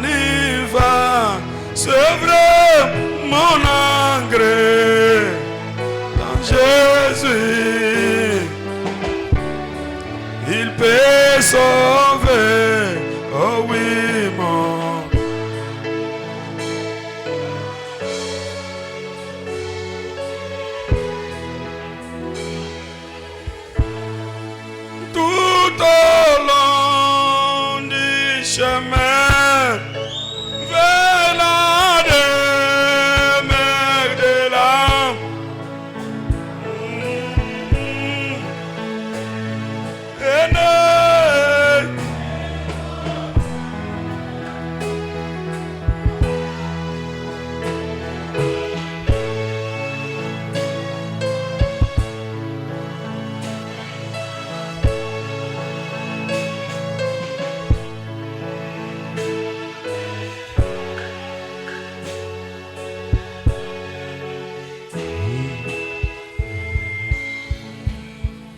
y va, c'est vrai, mon engrais dans Jésus. Il peut sauver, oh oui, mon. Tout au long du chemin, vers la demeure de l'âme.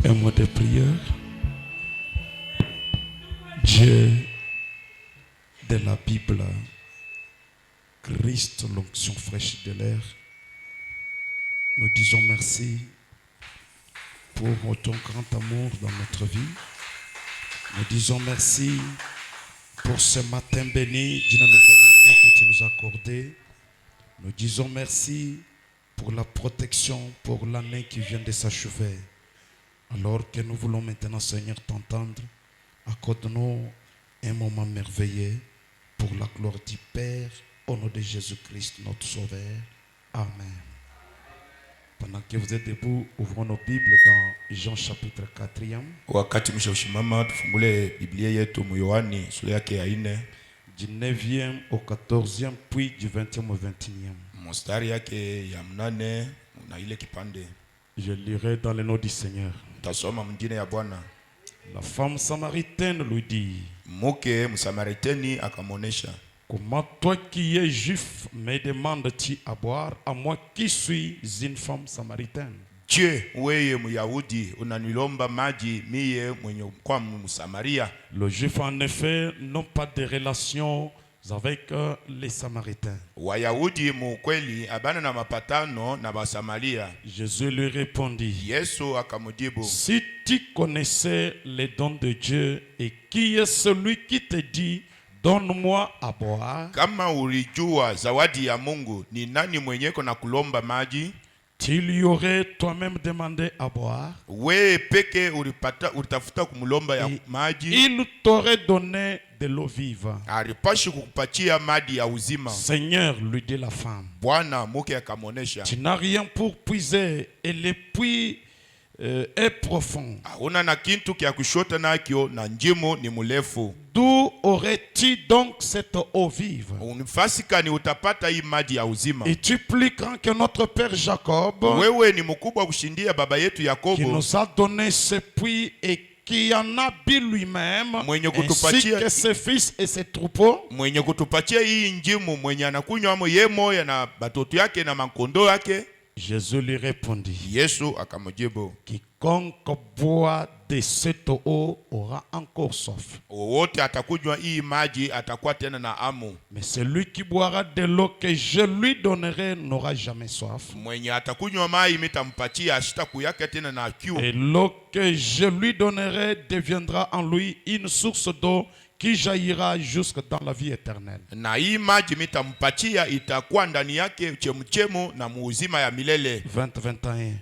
Un mot de prière. Dieu de la Bible, Christ, l'onction fraîche de l'air, nous disons merci pour ton grand amour dans notre vie. Nous disons merci pour ce matin béni d'une nouvelle année que tu nous as accordée. Nous disons merci pour la protection pour l'année qui vient de s'achever. Alors que nous voulons maintenant, Seigneur, t'entendre, accorde-nous un moment merveilleux pour la gloire du Père, au nom de Jésus-Christ, notre Sauveur. Amen. Pendant que vous êtes debout, ouvrons nos Bibles dans Jean chapitre 4e. Wakati mshaushimama tufungule Biblia yetu mu Yohani sura yake ya 4. Du 9e au 14e, puis du 20e au 21e. Mstari yake ya 8 na ile kipande. Je lirai dans le nom du Seigneur. Tasoma mjine ya Bwana. La femme samaritaine lui dit, Mke msamaritani akamonesha, comment toi qui es juif me demandes-tu à boire, à moi qui suis une femme samaritaine? Je weye Myahudi unanilomba maji miye mwenye kwa Msamaria? Le juif en effet n'ont pas de relations avec les Samaritains. Wayahudi mukweli abana na mapatano na Basamaria. Jésus lui répondit, Yesu akamujibu, si tu connaissais les dons de Dieu et qui est celui qui te dit donne-moi à boire, kama ulijua zawadi ya Mungu ni nani mwenyeko na kulomba maji, tu lui aurais toi-même demandé à boire. We peke utafuta kumulomba ya maji, il t'aurait donné de l'eau vive. Alipashi kukupatia maji ya uzima. Seigneur, lui dit la femme, Bwana mke akamonesha, tu n'as rien pour puiser et le puits est profond. Una na kintu kia kushota nakyo na njimo ni murefu. D'où aurais-tu donc cette eau vive? Unifasika ni utapata hii maji ya uzima. Es-tu plus grand que notre père Jacob? Wewe ni mkubwa kushindia baba yetu Yakobo, qui nous a donné ce puits et qui en a bu lui-même, ainsi que ses fils et ses troupeaux. Mwenye kutupatia hii njimu, mwenye anakunywa amo ye moya na batoto yake na mankondo yake. Jésus lui répondit, Yesu akamujibu, quiconque boit de cette eau aura encore soif. Wote atakunywa hii maji atakuwa tena na amu. Mais celui qui boira de l'eau que je lui donnerai n'aura jamais soif. Mwenye atakunywa mai mitampatia ashitaku yake tena na kiu. Et l'eau que je lui donnerai deviendra en lui une source d'eau qui jaillira jusque dans la vie éternelle. Na hii maji mitampatia itakuwa ndani yake chemuchemu na muuzima ya milele. 20-21.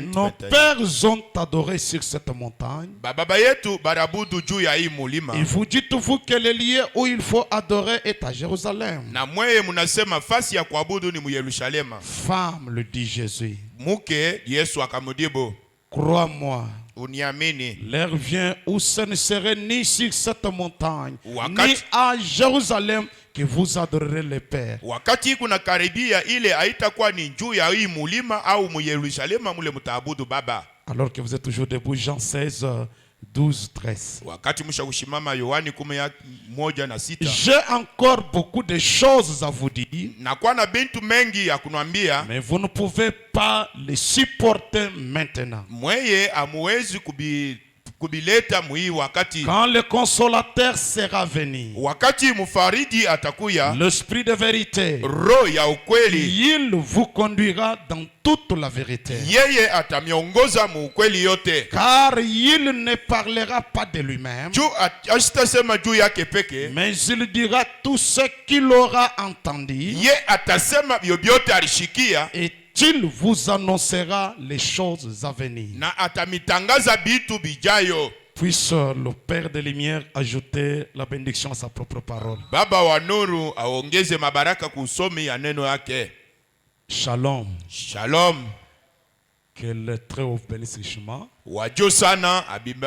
Nos pères ont adoré sur cette montagne. Baba yetu barabudu juu ya hii mulima. Et vous dites-vous que le lieu où il faut adorer est à Jérusalem. Na mweye munasema fasi ya kuabudu ni mu Yerusalema. Femme, le dit Jésus, Mke Yesu akamujibu, crois-moi, uniamini, l'heure vient où ce ne serait ni sur cette montagne, wakati, ni à Jérusalem que vous adorerez le Père. Wakati kuna karibia ile haitakuwa ni juu ya hii mulima au mu Yerusalema mule mutaabudu Baba. Alors que vous êtes toujours debout, Jean 16, 12, 13. Wakati musha kushimama Yohani 11:6. J'ai encore beaucoup de choses à vous dire. Na kwa na bintu mengi ya kunwambia, mais vous ne pouvez pas les supporter maintenant. Mweye amuwezi kubileta mui wakati. Quand le consolateur sera venu, Wakati mufariji atakuya, l'esprit de vérité, roho ya ukweli, il vous conduira dans toute la vérité. yeye atamiongoza mu ukweli yote. Car il ne parlera pas de lui-même, Juu asitasema juu yake peke, mais il dira tout ce qu'il aura entendu, ye atasema vyovyote alishikia, et il vous annoncera les choses à venir. na atamitangaza bitu bijayo. Puisse le Père de lumière ajouter la bénédiction à sa propre parole. Baba wa nuru aongeze mabaraka kusomi ya neno yake. Shalom. Shalom. Que le très haut bénisse richement. Wajuu sana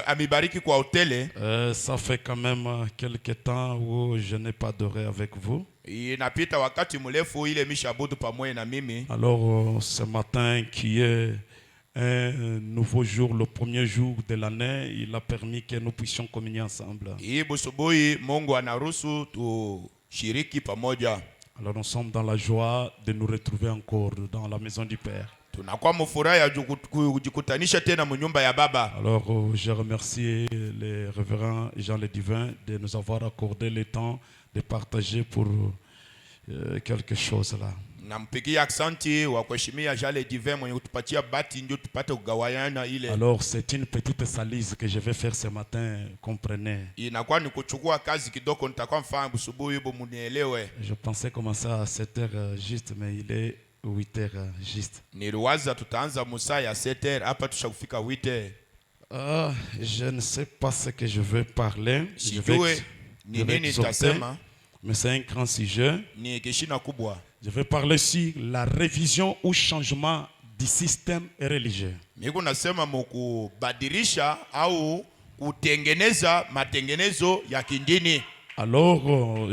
amibariki kwa hotele. Ça fait quand même quelques temps où je n'ai pas adoré avec vous. Inapita wakati mrefu ile mishabudu pamoja na mimi. Alors ce matin qui est un nouveau jour, le premier jour de l'année, il a permis que nous puissions communier ensemble. Hii busubuhi Mungu anaruhusu tushiriki pamoja. Alors nous sommes dans la joie de nous retrouver encore dans la maison du Père. Tunakuwa mfuraha ya kujikutanisha tena mnyumba ya Baba. Alors je remercie les révérends Jean le Divin de nous avoir accordé le temps de partager pour quelque chose là. Nampigia aksanti wa kuheshimia Jale Divin mwenye kutupatia bati ndio tupate kugawanyana ile. Alors c'est une petite salise que je vais faire ce matin, comprenez. Inakuwa ni kuchukua kazi kidogo, nitakuwa mfanya busubuhi hiyo munielewe. Je pensais commencer à 7h juste, mais il est 8h juste. Niliwaza tutaanza musaa ya 7h, hapa tushakufika 8h. Je ne sais pas ce que je vais parler. Je vais exhorter, mais c'est un grand sujet. Ni kishina kubwa. Je vais parler sur la révision ou changement du système religieux. Mimi nasema mukubadilisha au kutengeneza matengenezo ya kindini. Alors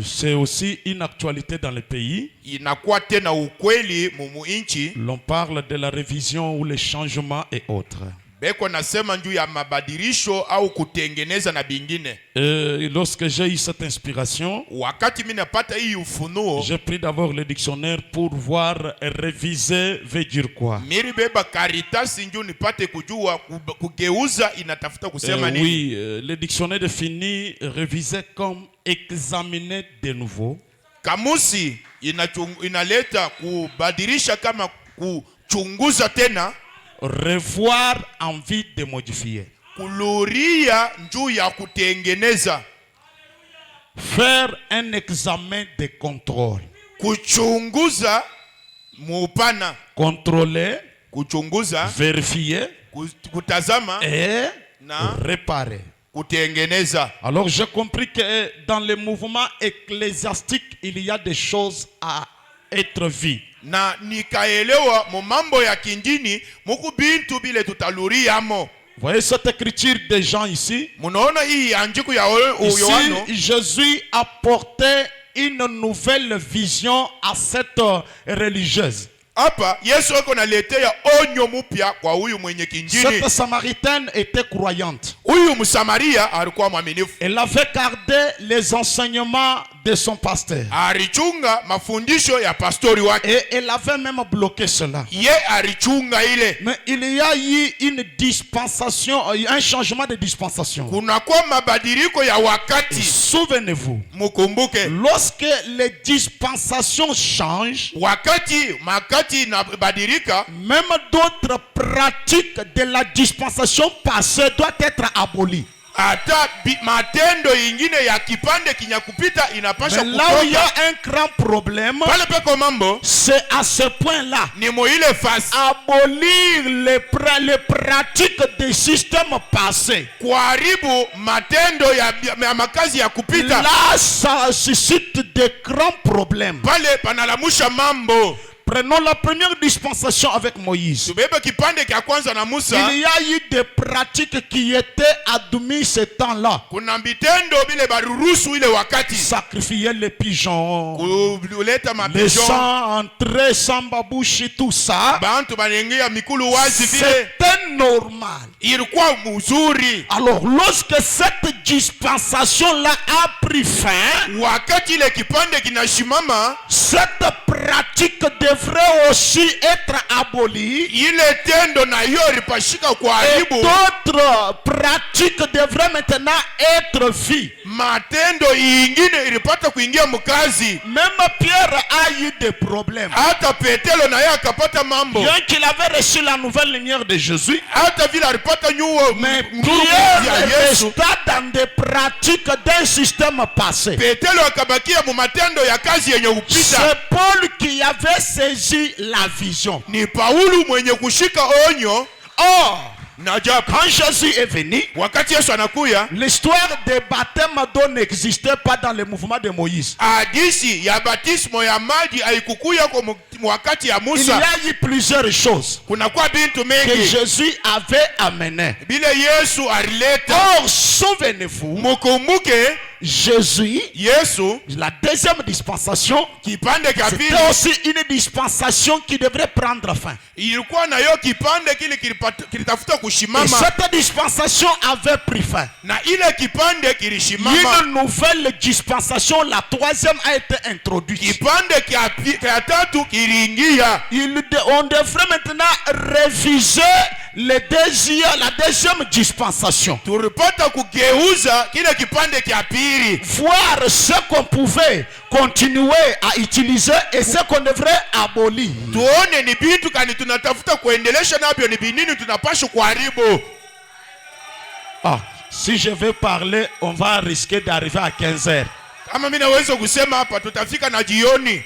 c'est aussi une actualité dans le pays. Inakuwa tena ukweli mumu inchi. L'on parle de la révision ou le changement et autres. Beko nasema njuu ya mabadilisho au kutengeneza na bingine. Lorsque j'ai eu cette inspiration, wakati mimi napata hii ufunuo, j'ai pris d'abord le dictionnaire pour voir réviser veut dire quoi. Miri beba karitasi njuu nipate kujua kugeuza inatafuta kusema nini. Oui, le dictionnaire définit réviser comme examiner de nouveau. Kamusi inaleta kubadilisha kama kuchunguza tena. Revoir en vue de modifier. Kuluria njuu ya kutengeneza. Faire un examen de contrôle. Kuchunguza muupana. Contrôler. Kuchunguza. Vérifier. Kutazama. Et na réparer. Kutengeneza. Alors j'ai compris que dans le mouvement ecclésiastique, il y a des choses à être vues. Na nikaelewa mambo ya kindini muku bintu bile tutaluriamo. Voyez cette écriture des gens ici. Munaona hii andiko ya Yohano. Ici Jésus apportait une nouvelle vision à cette religieuse. Hapa Yesu ako naletea onyo mupya kwa huyu mwenye kindini. Cette Samaritaine était croyante. Huyu Msamaria alikuwa mwaminifu. Elle avait gardé les enseignements de son pasteur. Alichunga mafundisho ya pastori wake. Et elle avait même bloqué cela. Ye alichunga ile. Mais il y a eu une dispensation, un changement de dispensation. Kunakuwa mabadiliko ya wakati. Souvenez-vous. Mukumbuke. Lorsque les dispensations changent, même d'autres pratiques de la dispensation passée doivent être abolies. Ata matendo ingine ya kipande kinyakupita inapasha kutoka. Là où il y a un grand problème, c'est à ce point-là. Ni mo ile fasi. Abolir les pratiques des systèmes passés. Kuharibu matendo ya makazi ya kupita. Là, ça suscite de grands problèmes. Pale panalamusha mambo. Prenons la première dispensation avec Moïse. Il y a eu des pratiques qui étaient admises ce temps-là. Sacrifier les pigeons, les sangs entrés sans babouchi, tout ça. C'était normal. Alors lorsque cette dispensation-là a pris fin, cette pratique devait devrait aussi être aboli. ile tendo na hiyo ilipashika Et kuharibu. d'autres pratiques devraient maintenant être vues. Matendo ingine ilipata kuingia mkazi. Même Pierre a eu des problèmes. Hata Petelo na yeye akapata mambo. Bien qu'il avait reçu la nouvelle lumière de Jésus, Hata vile alipata nyuo mais nuru Pierre ya Yesu. resta dans des pratiques d'un système passé. Petelo akabakia mu matendo ya kazi yenye upita. C'est Paul qui avait saisi la vision. Ni Paulo mwenye kushika onyo. Or, Na japo quand Jésus est venu, wakati Yesu anakuya, l'histoire des baptêmes d'eau n'existait pas dans le mouvement de Moïse. hadisi ya batismo ya maji haikukuya kwa wakati ya Il y Musa. a eu plusieurs choses Kunakuwa bintu que mengi Jésus avait amenées. bile Yesu alileta. Or, souvenez-vous, Mukumbuke Jésus, Yesu la deuxième dispensation, kipande cha pili c'était aussi une dispensation qui devrait prendre fin. ilikuwa na yo kipande kile kilitafuta Et kushimama, cette dispensation avait pris fin. na ile kipande kilishimama. Une nouvelle dispensation, la troisième, a été introduite. Kipande kia tatu kiliingia. On devrait maintenant réviser la deuxième dispensation. Tulipata kugeuza kile kipande kia pili, Voir ce qu'on pouvait continuer à utiliser et ce qu'on devrait abolir. tuone ni bitu kani tunatafuta kuendelesha navyo, ni binini tunapaswa kuharibu. Ah, si je vais parler, on va risquer d'arriver à 15 heures. Kama mimi naweza kusema hapa tutafika na jioni.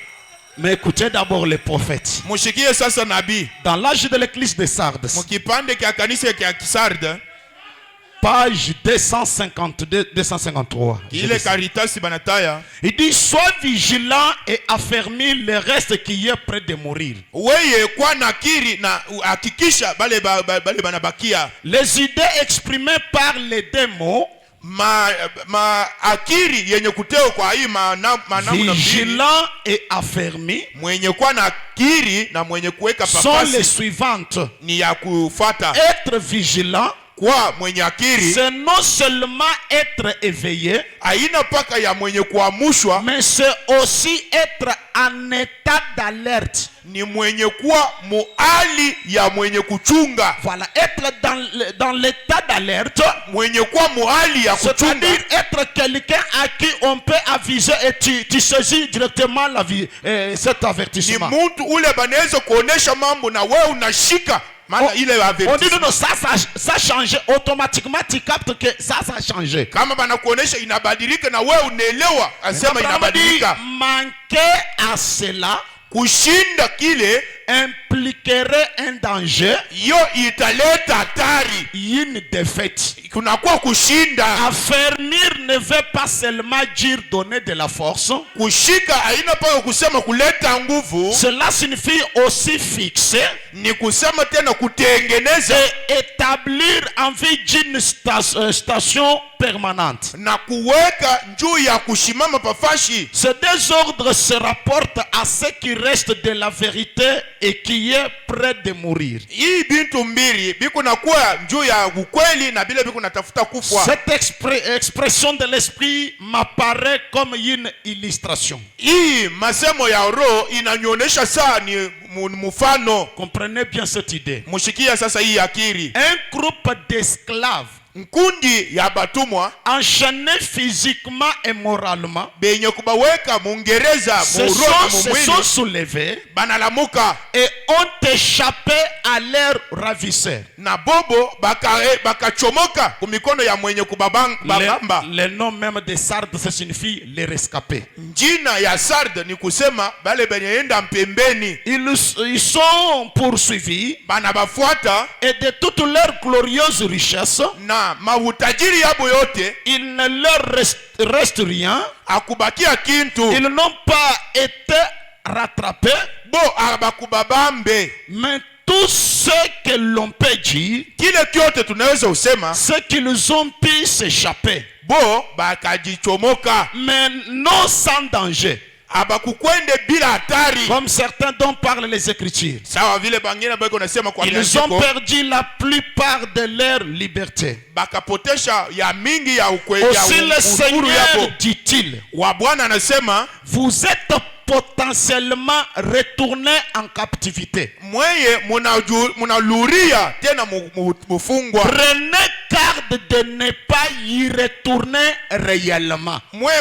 Mais écoutez d'abord les prophètes. Mushikie sasa nabii Dans l'âge de l'église de Sardes, mukipande kia kanisa kia Sarde, page 252-253. ile Karitasi banataya, Il dit, sois vigilant et affermis le reste qui est près de mourir. weye kwa nakiri na hakikisha bale banabakia. Les idées exprimées par les deux mots, akiri yenye kuteo kwa hii manamu na mbili, vigilant et affermi, mwenye kwa na akiri na mwenye kuweka sont les papasi suivantes. ni ya kufata. Être vigilant, Kwa mwenye akiri c'est non seulement être éveillé, haina paka ya mwenye kuamushwa, mais c'est aussi être en état d'alerte. ni mwenye kuwa muali ya mwenye kuchunga. Voilà, être dans l'état d'alerte, Mwenye kuwa muali ya kuchunga c'est-à-dire être quelqu'un à qui on peut aviser et tu saisis directement cet ni avertissement. mtu ule banaweza kuonesha mambo na wewe unashika maana ile On dit avertissement. non, ça a changé. Automatiquement, tu captes que ça a changé. Kama banakuonesha inabadilika na wewe unaelewa, asema inabadilika. Manquer à cela Kushinda kile impliquerait un danger, yo italeta hatari, une défaite. kunakuwa kushinda. Affermir ne veut pas seulement dire donner de la force. Kushika haina paka kusema kuleta nguvu, Cela signifie aussi fixer ni kusema tena kutengeneza et établir en vue d'une station permanente. na kuweka juu ya kushimama pafashi. Ces deux ordres se rapportent à ce qui reste de la vérité et qui est près de mourir. Hii bintu mbili biko nakuwa juu ya ukweli na bile biko natafuta kufwa. Cette expression de l'esprit m'apparaît comme une illustration. Hii masemo ya roho inanionyesha saa ni mfano. Comprenez bien cette idée. Mushikia sasa hii akiri. Un groupe d'esclaves Nkundi ya batumwa enchaînés physiquement et moralement benye kubaweka mungereza se muroho sont mumwili soulevés banalamuka et ont échappé à leurs ravisseurs. na bobo bakachomoka kumikono ya mwenye kubabamba. Le nom même de Sardes, ça signifie les rescapés. Njina ya Sarde ni kusema bale benye enda mpembeni. Ils sont poursuivis Bana bafuata et de toutes leurs glorieuses richesses, na mautajiri yabo yote il ne leur reste rien. akubakia kintu. Ils n'ont pas été rattrapés, Bo abakubabambe. mais tout ce que l'on peut dire, Kile kyote tunaweza usema c'est qu'ils ont pu s'échapper, bo bakajichomoka, mais non sans danger, abakukwende bila hatari, comme certains dont parlent les Écritures. sawa vile bangine bako nasema kwa Ils ont miandiko, perdu la plupart de leur liberté. bakapotesha ya mingi ya ukweli ya Aussi le uhuru Seigneur yabo. dit-il, Wa Bwana anasema vous êtes potentiellement retourner en captivité. Mweye munaluria tena mufungwa. Prenez garde de ne pas y retourner réellement. Mwe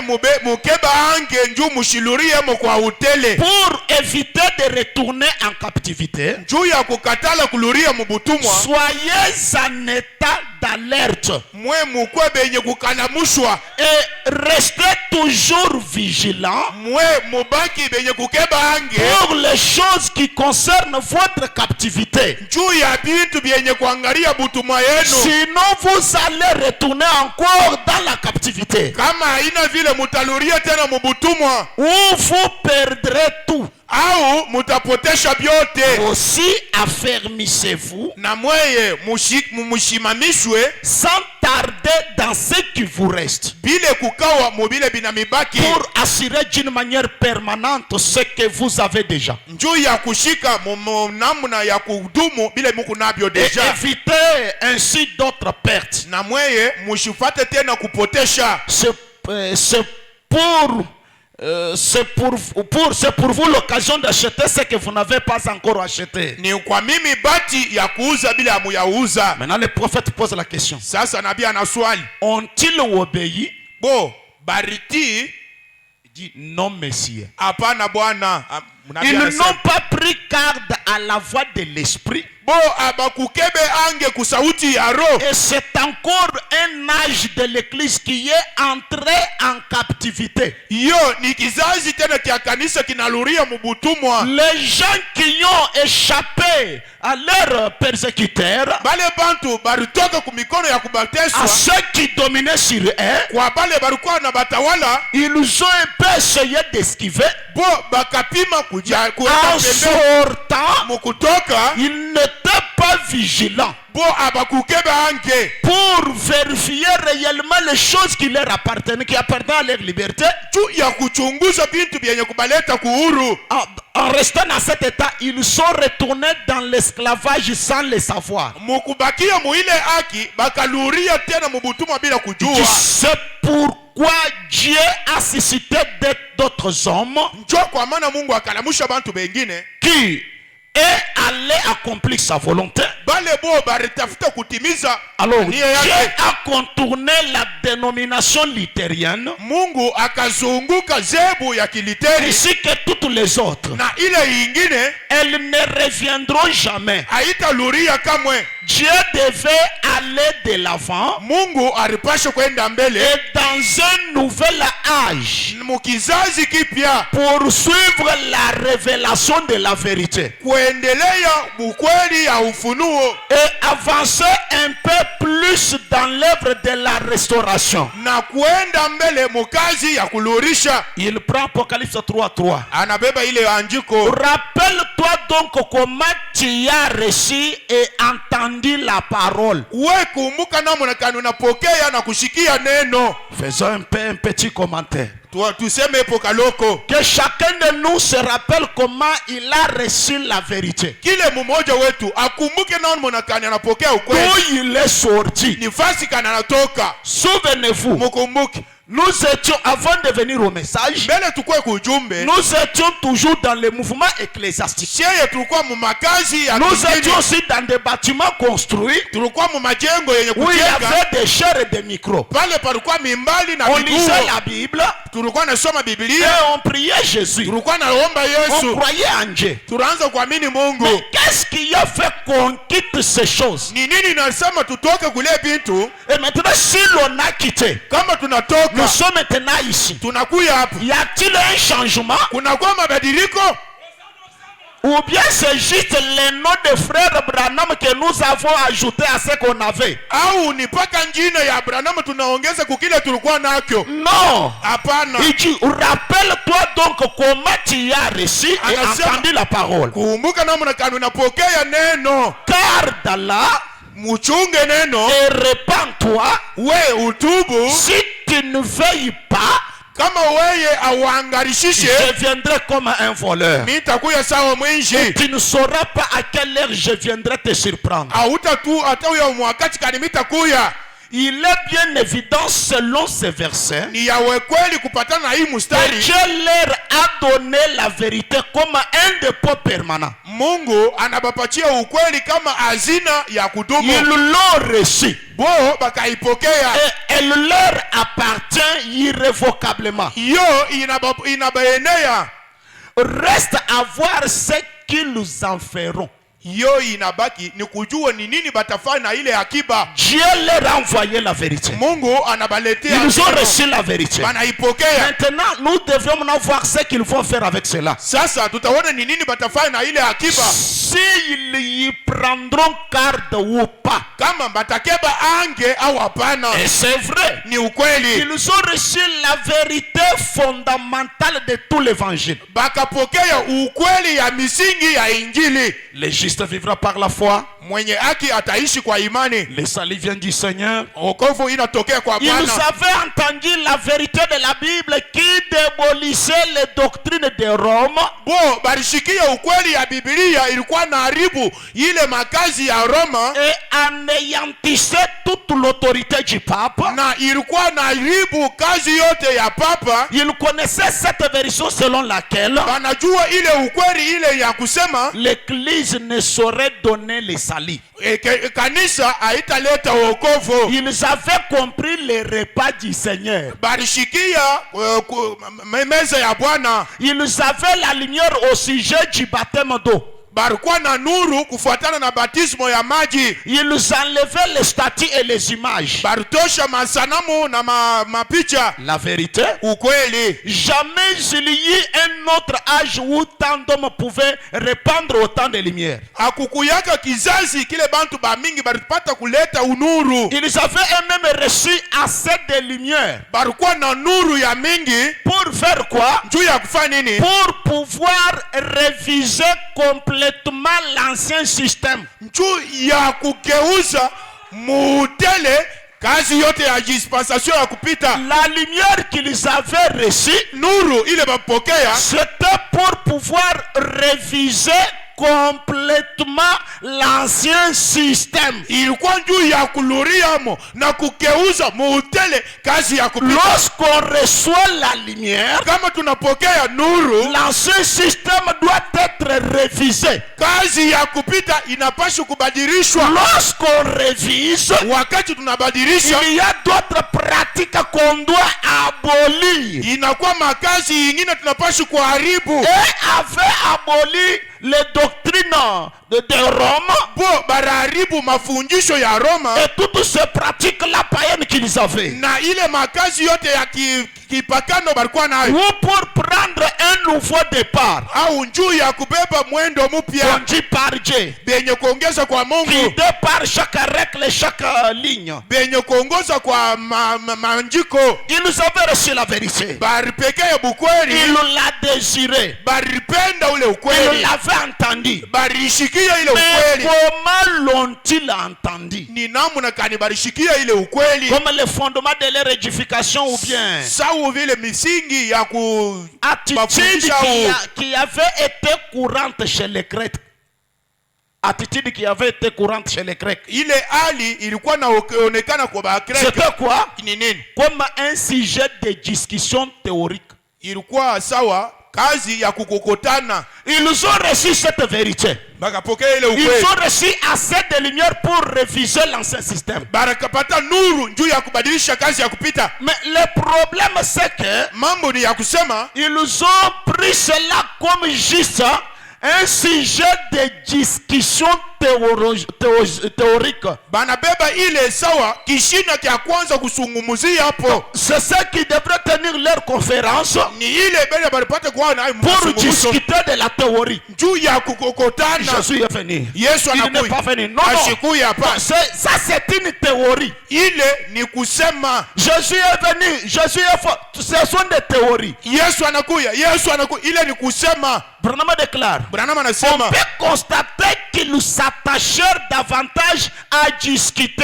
mukeba ange nju mushilurie mo kwa utele. Pour éviter de retourner en captivité, Nju ya kukatala kuluria mubutumwa. soyez en état d'alerte Mwe mukwe benye kukalamushwa. et restez toujours vigilant Mwe mubaki benye kukeba ange. pour les choses qui concernent votre captivité. Nju ya bintu benye kuangalia butumwa yenu. Sinon, vous allez retourner encore dans la captivité, Kama haina vile mutaluria tena mubutumwa. où vous perdrez tout. Au mutapotesha byote. Aussi, affermissez-vous Na mweye mushimamishwe. sans tarder dans ce qui vous reste, Bile kukawa mobile binamibaki. pour assurer d'une manière permanente ce que vous avez déjà. Njuu ya kushika namna ya kudumu bile muku nabyo Et deja. éviter ainsi d'autres pertes. Na mweye mushifate tena kupotesha. C'est pour vous l'occasion d'acheter ce que vous n'avez pas encore acheté. Ni kwa mimi bati ya kuuza bila amuyauza. Maintenant, le prophète pose la question. Sasa nabii ana swali. Ont-ils obéi? Bo, bariti Il dit non, messieurs. hapana bwana. Nabii Ils anasema, n'ont pas pris garde à la voix de l'esprit. Bo abakukebe ange kusauti ya roho. Et c'est encore un âge de l'église qui est entré en captivité. Yo ni kizazi tena kia kanisa kinaluria mubutumwa. Les gens qui ont échappé à leurs persécuteurs, Bale bantu baritoka kumikono ya à kubateswa. ceux qui dominaient sur eux, Kwa bale barikuwa na batawala. ils ont un peu essayé d'esquiver. Bo bakapima kuja En kuenda pembeni. sortant, Mukutoka. ils n'étaient pas vigilants Bo abakukebe ange. pour vérifier réellement les choses qui leur appartenaient, qui appartenaient à leur liberté. Juu ya kuchunguza bintu byenye kubaleta kuhuru. En restant dans cet état, ils sont retournés dans l'esclavage sans le savoir. Mukubakia muile haki bakaluria tena mubutumwa bila kujua. C'est pourquoi Dieu a suscité d'autres hommes Njo kwa maana Mungu akalamusha bantu bengine. qui est allé accomplir sa volonté. Bale bo baritafuta kutimiza Alors, nia Dieu yake. a contourné la dénomination luthérienne Mungu akazunguka zebu ya kiliteri. ainsi que toutes les autres. Na ile ingine Elles ne reviendront jamais. haitaluria kamwe. Dieu devait aller de l'avant Mungu alipasha kwenda mbele. et dans un nouvel âge Mukizazi kipya pour suivre la révélation de la vérité kuendelea bukweli ya ufunuo. et avancer un peu plus dans l'œuvre de la restauration. Na kuenda mbele mukazi ya kulurisha. Il prend Apocalypse 3:3. Anabeba ile andiko. Rappelle-toi donc comment tu as reçu et entendu la parole. We kumbuka namna kani unapokea na kushikia neno. Faisons un petit commentaire. Tuseme pokaloko. Que chacun de nous se rappelle comment il a reçu la vérité. Kile mmoja wetu akumbuke namna kani anapokea D'où ukweli. il est sorti. Ni fasi kana anatoka. Souvenez-vous, Mukumbuke. nous étions, avant de venir au message, Mbele tukue kujumbe. nous étions toujours dans le mouvement ecclésiastique. Siye tulikuwa mu makazi ya Nous kijiji. étions aussi dans des bâtiments construits Tulikuwa mu majengo yenye où il y kujenga. avait des chairs et des micros. Pale palikuwa mimbali na On miguo. lisait la Bible Tulikuwa nasoma et Biblia. on priait Jésus. Tulikuwa naomba On Yesu. croyait en Dieu. Tunaanza kuamini Mungu. Mais qu'est-ce qui a fait qu'on quitte ces choses? Ni nini nasema tutoke kule bintu? Et maintenant, si l'on a quitté, Kama nous tunatoka sommes maintenant ici. tunakuya hapa. Y a-t-il un changement? Kunakuwa mabadiliko Ou bien c'est juste le nom de frère Branham que nous avons ajouté à ce qu'on avait? au ni paka njina ya Abrahamu tunaongeza kukile tulikuwa nakyo? Non. Hapana. Il dit, rappelle-toi donc comment tu as reçu et Anasema, entendu la parole. Kumbuka namna kani unapokea neno. Garde-la Muchunge neno. et répands-toi. We utubu. Si tu ne veilles pas, Kama weye auangarishishe. je viendrai comme un voleur. Nitakuya sawa mwinji. Tu ne sauras pas à quelle heure je viendrai te surprendre. Auta tu hata uya mwakati kani mitakuya. il est bien évident selon ces versets ni ya ukweli kupatana na hii que mstari. Dieu leur a donné la vérité comme un dépôt permanent. Mungu anabapatia ukweli kama hazina ya kudumu. Ils l'ont reçu. Bo bakaipokea. Et elle leur appartient irrévocablement. Yo inabaenea. Reste à voir ce qu'ils nous en feront. Yo inabaki ni kujua ni nini batafanya na ile akiba. Dieu leur a envoyé la vérité. Mungu anabaletea. Ils ont reçu la vérité. Banaipokea. Maintenant, nous devions maintenant voir ce qu'ils vont faire avec cela. Sasa tutaona ni nini batafanya na ile akiba. S'ils y prendront garde ou pas. Kama batakeba ange au hapana. Et c'est vrai. Ni ukweli. Ils ont reçu la vérité fondamentale de tout l'évangile. Bakapokea ukweli ya misingi ya injili. Le juste vivra par la foi. Mwenye haki ataishi kwa imani. Le salut vient du Seigneur. Wokovu inatokea kwa Bwana. Ils avaient entendu la vérité de la Bible qui démolissait les doctrines de Rome. Bo barishikia ukweli ya Biblia ilikuwa na haribu ile makazi ya Roma. Et anéantissait toute l'autorité du pape. Na ilikuwa na haribu kazi yote ya papa. Ils connaissaient cette vérité selon laquelle banajua ile ukweli ile ya kusema l'église ne saurait donner le salut. Kanisa haitaleta wokovu. Ils avaient compris le repas du Seigneur. Barishikia meza ya Bwana. Ils avaient la lumière au sujet du baptême d'eau. Barikuwa na nuru kufuatana na batismo ya maji. Ils enlevaient les statues et les images. Baritosha masanamu na mapicha. La vérité. Ukweli. Jamais il y eut un autre âge où tant d'hommes pouvaient répandre autant de lumière. Hakukuyaka kizazi kile bantu ba mingi baripata kuleta unuru. Ils avaient même reçu assez de lumière. Barikuwa na nuru ya mingi. Pour faire quoi? Juu ya kufanya nini? Pour pouvoir réviser complètement l'ancien système. Juu ya kugeuza mutele kazi yote ya dispensation ya kupita. La lumière qu'ils avaient reçue, nuru ile bapokea, c'était pour pouvoir réviser complètement l'ancien système. Ilikuwa juu ya kuluriamo na kugeuza mutele kazi ya kupita. Lorsqu'on reçoit la lumière, kama tunapokea nuru, l'ancien système doit être révisé. Kazi ya kupita inapaswa kubadilishwa. Lorsqu'on révise, wakati tunabadilisha, il y a d'autres pratiques qu'on doit abolir. Inakuwa makazi yingine tunapaswa kuharibu. Et avait aboli les doctrines de Rome. Bo baraharibu mafundisho ya Roma. Et toutes ces pratiques la païennes qu'ils avaient. Na ile makazi yote ya kipakano balikuwa nayo. Ou pour prendre un nouveau départ. Au njuu ya kubeba mwendo mpya. Conduit par Dieu. Benye kuongeza kwa Mungu. Guidé par chaque règle, chaque ligne. Benye kuongoza kwa manjiko. Ils avaient reçu la vérité. Baripekea bukweli. Ils la désiraient. Baripenda ule ukweli. Ils l'avaient entendu. Barishikia ile ukweli. Mais comment l'ont-ils entendu? Ni namna kani barishikia ile ukweli. Comme le fondement de leur édification ou bien sawa vile misingi ya ku attitude qui avait été courante chez les Grecs. Attitude qui avait été courante chez les Grecs. Ile hali ilikuwa inaonekana kwa Bagreki. C'était quoi? Ni nini? Comme un sujet de discussion théorique. Ilikuwa sawa kazi ya kukokotana. Ils ont reçu cette vérité. Bakapokea ile ukweli. Ils ont reçu assez de lumière pour réviser l'ancien système. Barakapata nuru njuu ya kubadilisha kazi ya kupita. Mais le problème c'est que mambo ni ya kusema, ils ont pris cela comme juste un sujet de discussion théorique. Banabeba ile sawa kishina kia kwanza kusungumuzia hapo. C'est ça qui devrait tenir leur conférence. Ni ile bele balipata kwa na pour discuter de la théorie. Juu ya kukokotana. Jésus est venu. Yesu anakuja. Il n'est pas venu. Non, ashikuya hapa. Ça c'est une théorie. Ile ni kusema Jésus est venu. Jésus est fort. Ce sont des théories. Yesu anakuja. Yesu anakuja. Ile ni kusema. Branham déclare. Branham anasema. On peut constater qu'ils s'attachèrent davantage à discuter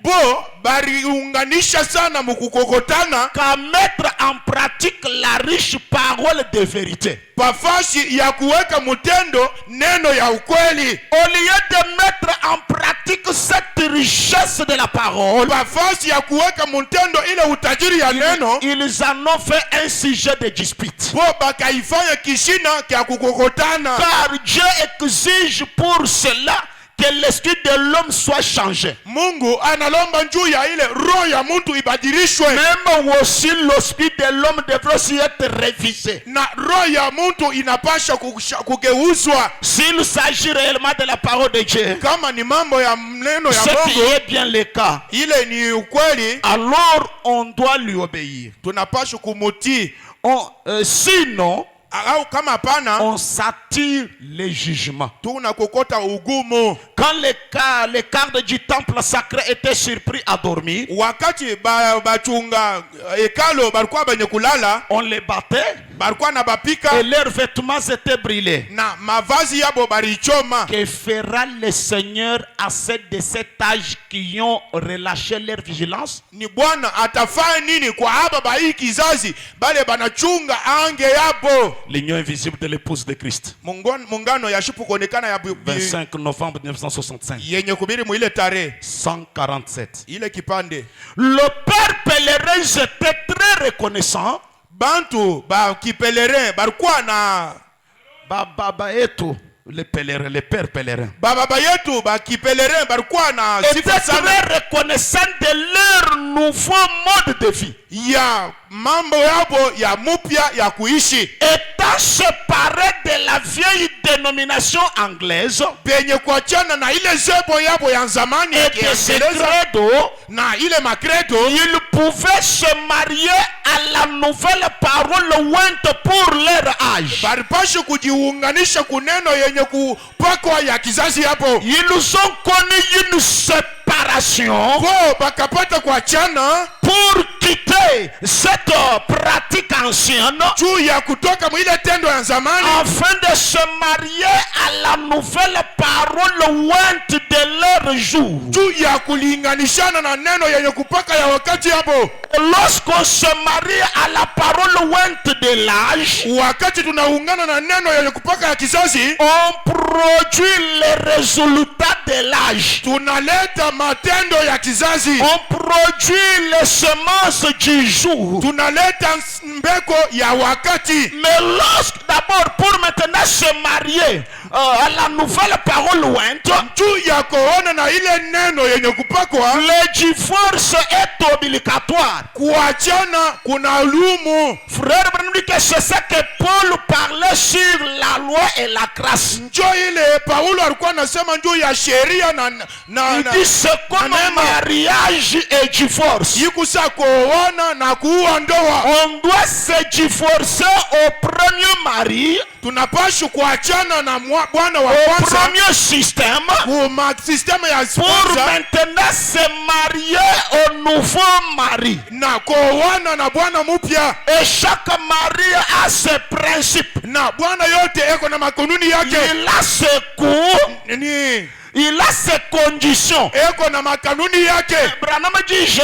bo bariunganisha sana mukukokotana qu'à mettre en pratique la riche parole de vérité. pafasi ya kuweka mutendo neno ya ukweli. Au lieu de mettre en pratique cette richesse de la parole, pafasi ya kuweka mutendo ile utajiri ya neno, ils en ont fait un sujet de dispute. bo bakaifanya kishina kya kukokotana. Car Dieu exige pour cela que l'esprit de l'homme soit changé. Mungu analomba njuu ya ile roho ya muntu ibadilishwe. Même aussi l'esprit de l'homme devrait aussi être révisé. Na roho ya muntu inapasha kugeuzwa. S'il s'agit réellement de la parole de Dieu, Kama ni mambo ya neno ya ce qui Mungu, est bien le cas, ile ni ukweli, alors on doit lui obéir. tunapasha kumutii. Sinon, Au kama hapana, on s'attire les jugements. tunakokota ugumu. Quand les gardes du temple sacré étaient surpris à dormir, Wakati bachunga hekalo balikuwa benye kulala, on les battait balikuwa na bapika et leurs vêtements étaient brûlés. na mavazi yabo balichoma. Que fera le Seigneur à ceux de cet âge qui ont relâché leur vigilance? Ni Bwana atafanya nini kwa haba ba hii kizazi bale banachunga ange yabo? L'union invisible de l'épouse de Christ. Mungano ya shipu kuonekana ya 25 novembre 1965. yenye kubiri mu ile tarehe 147. ile kipande. Le père pèlerin était très reconnaissant. Bantu ba kipelerin balikuwa na Baba etu, le père pèlerin. baba yetu ba kipelerin balikuwa na Était sifa sana très reconnaissant de leur nouveau mode de vie. ya mambo yabo ya mupya ya kuishi. Étant séparés de la vieille dénomination anglaise Benye kuachana na ile zebo yabo ya zamani ya et de ses Kiingereza credos, na ile makredo, ils pouvaient se marier à la nouvelle parole ointe pour leur âge. balipasha kujiunganisha kuneno yenye kupakwa ya kizazi hapo. Ils ont connu une séparation Ko bakapata kuachana pour quitter cette pratique ancienne juu ya kutoka mwile tendo ya zamani afin de se marier à la nouvelle parole ointe de leur jour. juu ya kulinganishana na neno yenye kupaka ya wakati hapo. Lorsqu'on se marie à la parole ointe de l'âge, Wakati tunaungana na neno yenye kupaka ya kizazi, on produit les résultats de l'âge. tunaleta matendo ya kizazi, On produit les semences du jour. tunaleta mbeko ya wakati. Mais lorsque d'abord pour maintenant se marier à la nouvelle parole ointe, Juu ya kuona na ile neno yenye kupakwa, le divorce est obligatoire. kuachana kuna lumu. Frère Branham dit que c'est ça que Paul parlait sur la loi et la grâce. Njo ile Paulo alikuwa anasema juu ya sheria Il dit c'est comme un mariage et divorce. ikusa kuona na kuua ndoa. On doit se divorcer au premier mari, Tunapaswa kuachana na bwana wa au kwanza premier système, kwa sistema ya pour kwanza maintenant se marier au nouveau mari. na kuoana na bwana mpya. Et chaque mari a ses principes. Na bwana yote eko na makanuni yake, Il a ses cours, ni il a ses conditions. eko na makanuni yake. Branham dit je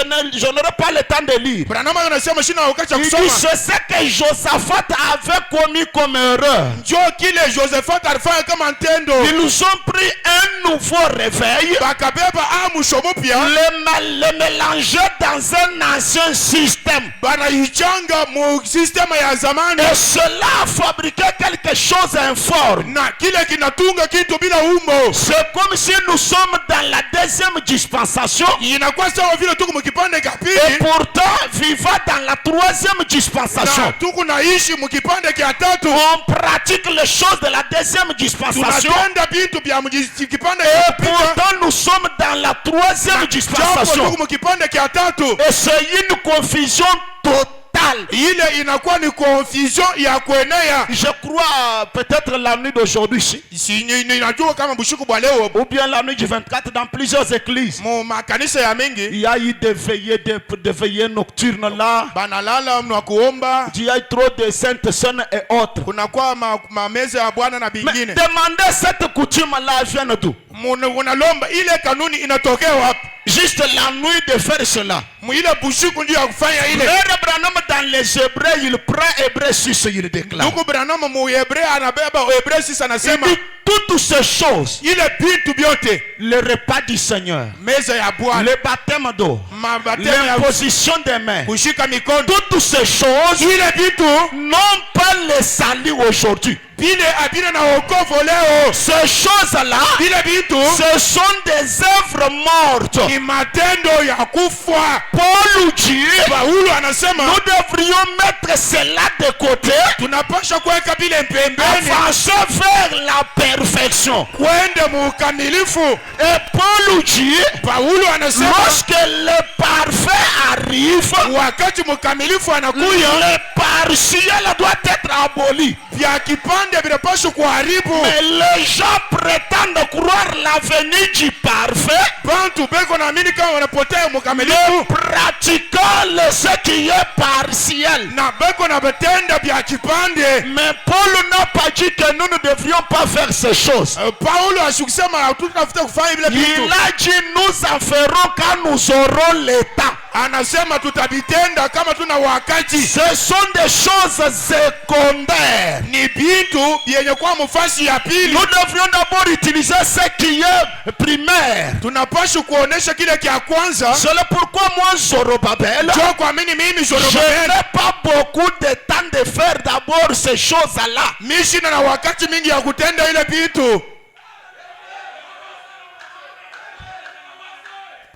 n'aurai pas le temps de lire. Branham anasema sina wakati wa Il dit kusoma. c'est ce que Josaphat avait commis comme erreur. Njo kile Josephat alifanya kama ntendo, Ils ont pris un nouveau réveil, bakabeba amusho mpya le mélanger dans un ancien système. banaichanga mu sistema ya zamani, Et cela a fabriqué quelque chose d'informe. na kile kinatunga kitu bila umbo. C'est comme si nous sommes dans la deuxième dispensation Inakuwa sawa vile tuko mkipande cha et pili pourtant vivant dans la troisième na dispensation. tuko naishi mkipande cha tatu. On pratique les choses de la deuxième dispensation Tunatenda vitu vya kipande et cha pili, pourtant nous sommes dans la troisième japo dispensation. tuko mkipande cha tatu. Et c'est une confusion totale. Ile inakuwa ni confusion ya kuenea. Je crois peut-être la nuit d'aujourd'hui ici, Si ninajua kama bushuku bwa leo ou bien la nuit du 24 dans plusieurs églises. mu makanisa ya mengi Il y a eu des veillées nocturnes là. banalala mna kuomba, Il y a eu trop de saintes scènes et autres. kunakuwa mameza ya Bwana na Mais bingine. demandez cette coutume là vient d'où? Munalomba ile kanuni inatokea wapi? Juste la nuit de faire cela. Ile bushiku ndio ya kufanya ile. Frère Branham dans les Hébreux, il prend Hébreux 6, il déclare. Ndugu Branham mu Hébreux anabeba Hébreux 6 anasema toutes ces choses, ile vitu vyote, le repas du Seigneur, meza ya Bwana, le baptême d'eau, l'imposition des mains, kushika mikono, toutes ces choses, ile vitu non pas le salut aujourd'hui. Ces choses-là, ce sont des œuvres mortes. Paul dit, nous devrions mettre cela de côté, avancer vers la perfection. Et Paul dit, lorsque le parfait arrive, le partiel doit être aboli. Mais les gens prétendent croire l'avenir du parfait, pratiquant ce qui est partiel. Mais Paul n'a pas dit que nous ne devrions pas faire ces choses. Il a dit nous en ferons quand nous aurons le temps. Ce sont des choses secondaires. Nous devrions d'abord utiliser ce qui est primaire. C'est pourquoi moi, Zorobabel, je n'ai pas beaucoup de temps de faire d'abord ces choses-là.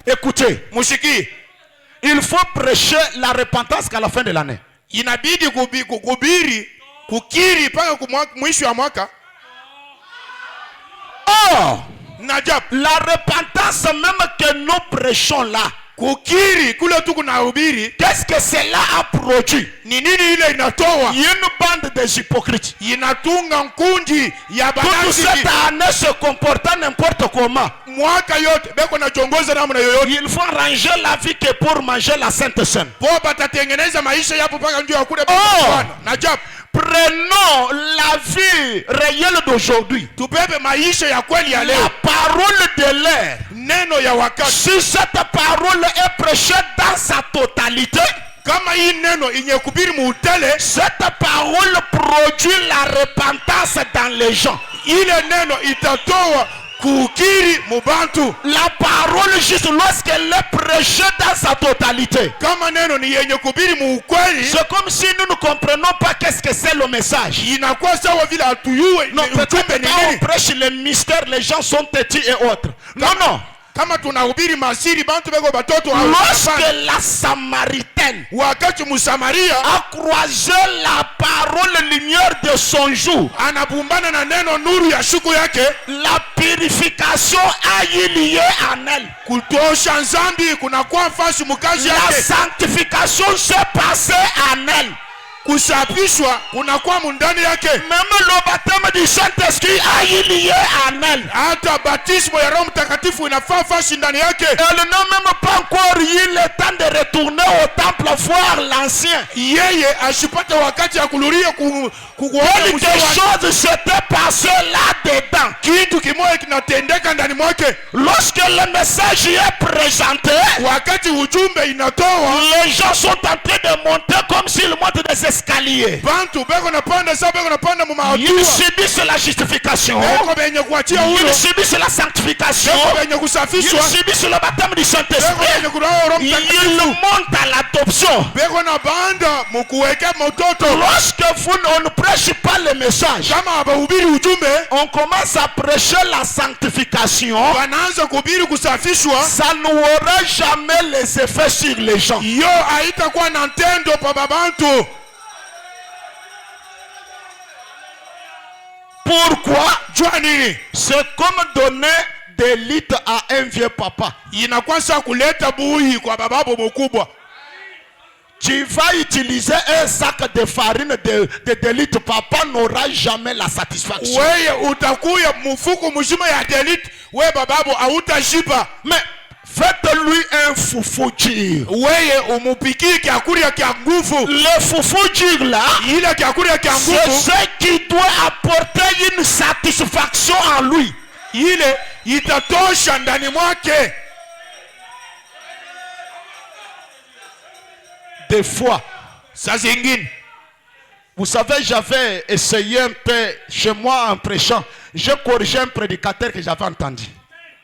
Écoutez, il faut prêcher la repentance qu'à la fin de l'année. Or, la repentance même que nous prêchons là, qu'est-ce que cela a produit? Une bande des hypocrites. Toute cette année se comportant n'importe comment. Il faut ranger la vie que pour manger la Sainte Seine. Prenons la vie réelle d'aujourd'hui. La parole de l'air. Si cette parole est prêchée dans sa totalité, cette parole produit la repentance dans les gens. La parole juste lorsqu'elle est prêchée dans sa totalité, c'est comme si nous ne comprenons pas qu'est-ce que c'est le message. Non, peut-être quand on prêche les mystères, les gens sont têtus et autres. Non. Lorsque la Samaritaine a croisé la parole lumière de son jour, la purification a eu lieu en elle. La sanctification s'est passée en elle. Même le baptême du Saint-Esprit a eu lieu en elle. Elle n'a même pas encore eu le temps de retourner au temple voir l'ancien. Quelque chose s'était passé là-dedans. Lorsque le message est présenté, les gens sont en train de monter comme s'ils montent des escaliers. Ils subissent la justification. Ils subissent la sanctification. Ils subissent le baptême du Saint-Esprit. Ils montent à l'adoption. Lorsque on ne prêche pas le message, on commence à prêcher la sanctification. Ça n'aura jamais les effets sur les gens. Pourquoi? C'est comme donner des litres à un vieux papa. Tu vas utiliser un sac de farine de litres, papa n'aura jamais la satisfaction. Mais faites-lui un foufou dur. Le foufou dur là, c'est ce qui doit apporter une satisfaction en lui. itatosha ndani mwake. Des fois, saa zingine, vous savez, j'avais essayé un peu chez moi en prêchant. J'ai corrigé un prédicateur que j'avais entendu.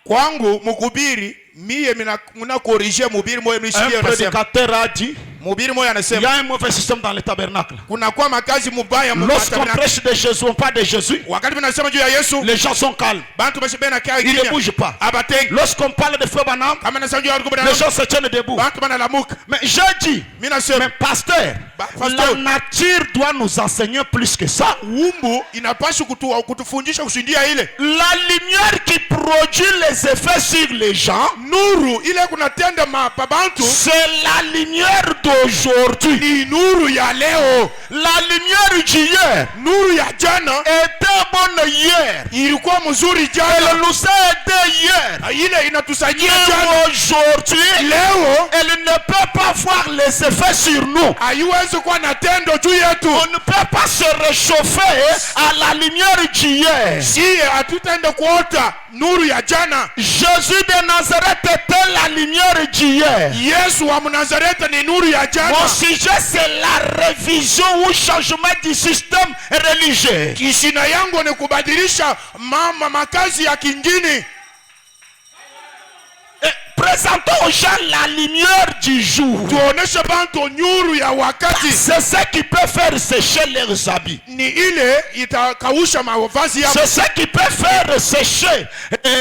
Kwangu mukubiri mie muna corriger mubiri moyo mlisikia. Un prédicateur a dit, mubiri moyo il y anasema a un mauvais système dans le tabernacle. kuna kwa makazi mubaya mu Lorsqu'on tabernacle. prêche de Jésus, on parle de Jésus, Wakati tunasema juu ya Yesu, les gens sont calmes. bantu bashibena kaa Ils ne kimya, bougent pas. abatengi. Lorsqu'on parle de Frère Branham, Kama nasema juu ya ndugu les Branham, gens se tiennent debout. bantu banalamuka. Mais j'ai dit, Mimi nasema mais pasteur, pasteur, la nature doit nous enseigner plus que ça. umbu inapaswa kutufundisha kushindia ile. La lumière qui produit les effets sur les gens, Nuru ile kunatenda mapabantu c'est la lumière d'aujourd'hui. ni nuru ya leo. La lumière d'hier Nuru ya jana était bonne hier. ilikuwa mzuri Elle jana, nous a aidé hier. ile inatusaidia Et jana. aujourd'hui, Leo elle ne peut pas voir les effets sur nous. haiwezi kuwa na tendo juu yetu. On ne peut pas se réchauffer à la lumière d'hier. Si hatutaenda kuota nuru ya jana. Jésus de Nazareth était la lumière d'hier. Yesu wa Mnazareti ni nuru ya jana. Mon sujet, c'est la révision ou changement du système religieux. Kishina yangu ni kubadilisha makazi ya kingine. Présentons aux gens la lumière du jour. Tuoneshe bantu nuru ya wakati. C'est ce qui peut faire sécher leurs habits. Ni ile itakausha mavazi yao. C'est ce qui peut faire sécher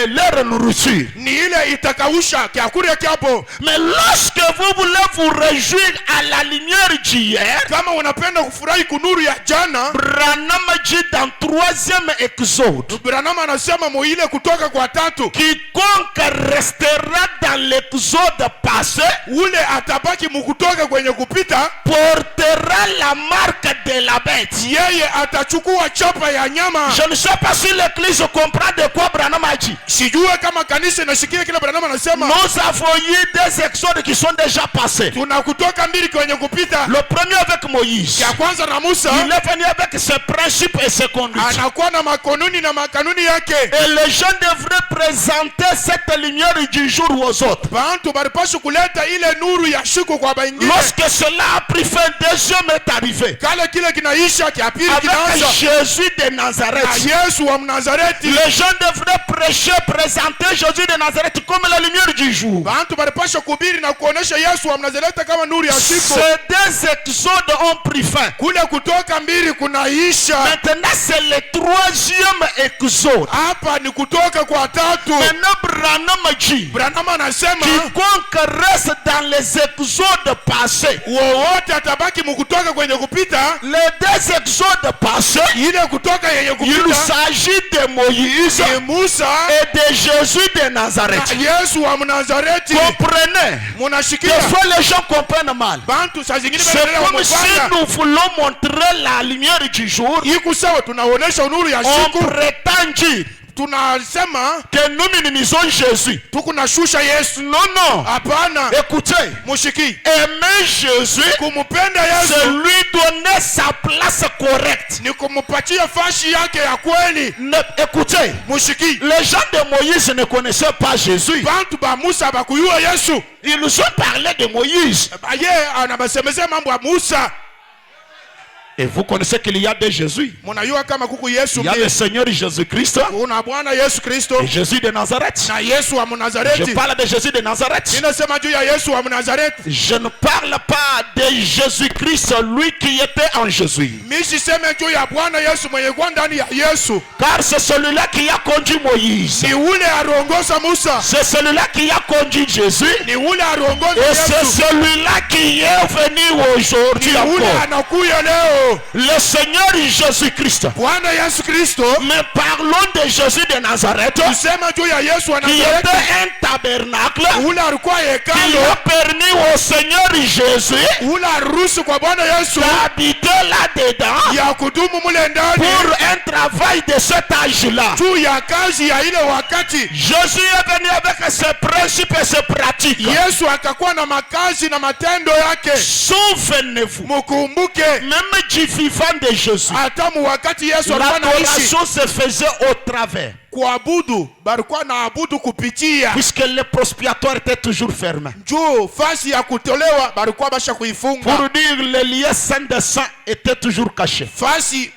leur nourriture. Ni ile itakausha kiakula kiapo. Mais lorsque vous voulez vous réjouir à la lumière d'hier, Kama unapenda kufurahi kunuru ya jana, Branham dit dans 3e Exode, Branham anasema muile kutoka kwa tatu, quiconque restera dans l'exode passé ule atabaki mukutoka kwenye kupita, portera la marque de la bête. yeye atachukua chapa ya nyama. Je ne sais pas si l'église comprend de quoi Branham a dit. Sijue kama kanisa inasikia kile Branham anasema. Nous avons eu des exodes qui sont déjà passés. Tuna kutoka mbili kwenye kupita. Le premier avec Moïse. Ya kwanza na Musa, Il est venu avec ses principes et ses conduites. anakuwa na makanuni na makanuni yake. Et les gens devraient présenter cette lumière du jour aux autres. Bantu baripaswa kuleta ile nuru ya siku kwa baingine. Lorsque cela a pris fin, deuxième est arrivé. Kale kile kinaisha kia pili Avec kinaanza. Jésus de Na Nazareth. Yesu wa Mnazareti. Les gens devraient prêcher, présenter Jésus de Nazareth comme la lumière du jour. Bantu baripaswa kubiri na kuonesha Yesu wa Mnazareti kama nuru ya siku. Ces deux exodes ont pris fin. Kule kutoka mbili kunaisha. Maintenant, c'est le troisième exode. Hapa ni kutoka kwa tatu. Maintenant, Branham dit, Branham anasema quiconque reste dans les exodes passés, wowote atabaki mukutoka kwenye kupita. les deux exodes passés, Ile kutoka yenye il kupita s'agit de Moïse ni Musa et de Jésus de Nazareth. na Yesu wa Mnazareti. Comprenez? Munashikia Des fois, les gens comprennent mal. bantu saa zingine C'est wanaelewa comme si mubaya. nous voulons montrer la lumière du jour. Iko sawa, tunaonesha nuru ya On siku, prétend dire tunasema que nous minimisons Jésus. tukunashusha Yesu. Non, non. Hapana, Écoutez, mushiki aimer Jésus, kumupenda c'est Yesu lui donner sa place correcte. ni kumupatia fashi yake ya kweli. Écoutez, Mushiki, les gens de Moïse ne connaissaient pas Jésus. bantu ba Musa bakuyua Yesu. Ils nous ont parlé de Moïse. Baye anabasemezea mambo ya Musa. Et vous connaissez qu'il y a des Jésus. Munayua kama kuku Yesu Il y a le Seigneur Jésus-Christ kuna Bwana Yesu Kristo et Jésus de Nazareth. na Yesu wa Je Mnazareti. parle de Jésus de Nazareth. Ninasema juu ya Yesu wa Mnazareti. Je ne parle pas de Jésus-Christ, lui qui était en Jésus. Mimi siseme juu ya Bwana Yesu mwenye kwa ndani ya Yesu. Car c'est celui-là qui a conduit Moïse. Ni ule arongoza Musa. C'est celui-là qui a conduit Jésus. Ni ule arongoza Et c'est Yesu. celui-là qui est venu aujourd'hui Ni ule encore. anakuya leo. Le Seigneur Jésus-Christ. Bwana Yesu Kristo. Mais parlons de Jésus de Nazareth, Tusema juu ya Yesu wa qui Nazareti. était un tabernacle, Ule alikuwa qui hekalu. a permis au Seigneur Jésus Ule aruhusu kwa Bwana Yesu d'habiter là-dedans ya kudumu mule ndani. pour un travail de cet âge-là. Juu ya kazi ya ile wakati. Jésus est venu avec ses principes et ses pratiques. Yesu akakuwa na makazi na matendo yake. Souvenez-vous, Mukumbuke même du vivant de Jésus, hata mu wakati Yesu alikuwa anaishi. l'adoration se faisait au travers. kuabudu balikuwa naabudu kupitia, puisque le prospiatoire était toujours fermé. Juu fasi ya kutolewa balikuwa basha kuifunga. Pour dire le lieu saint des saints était toujours caché. Fasi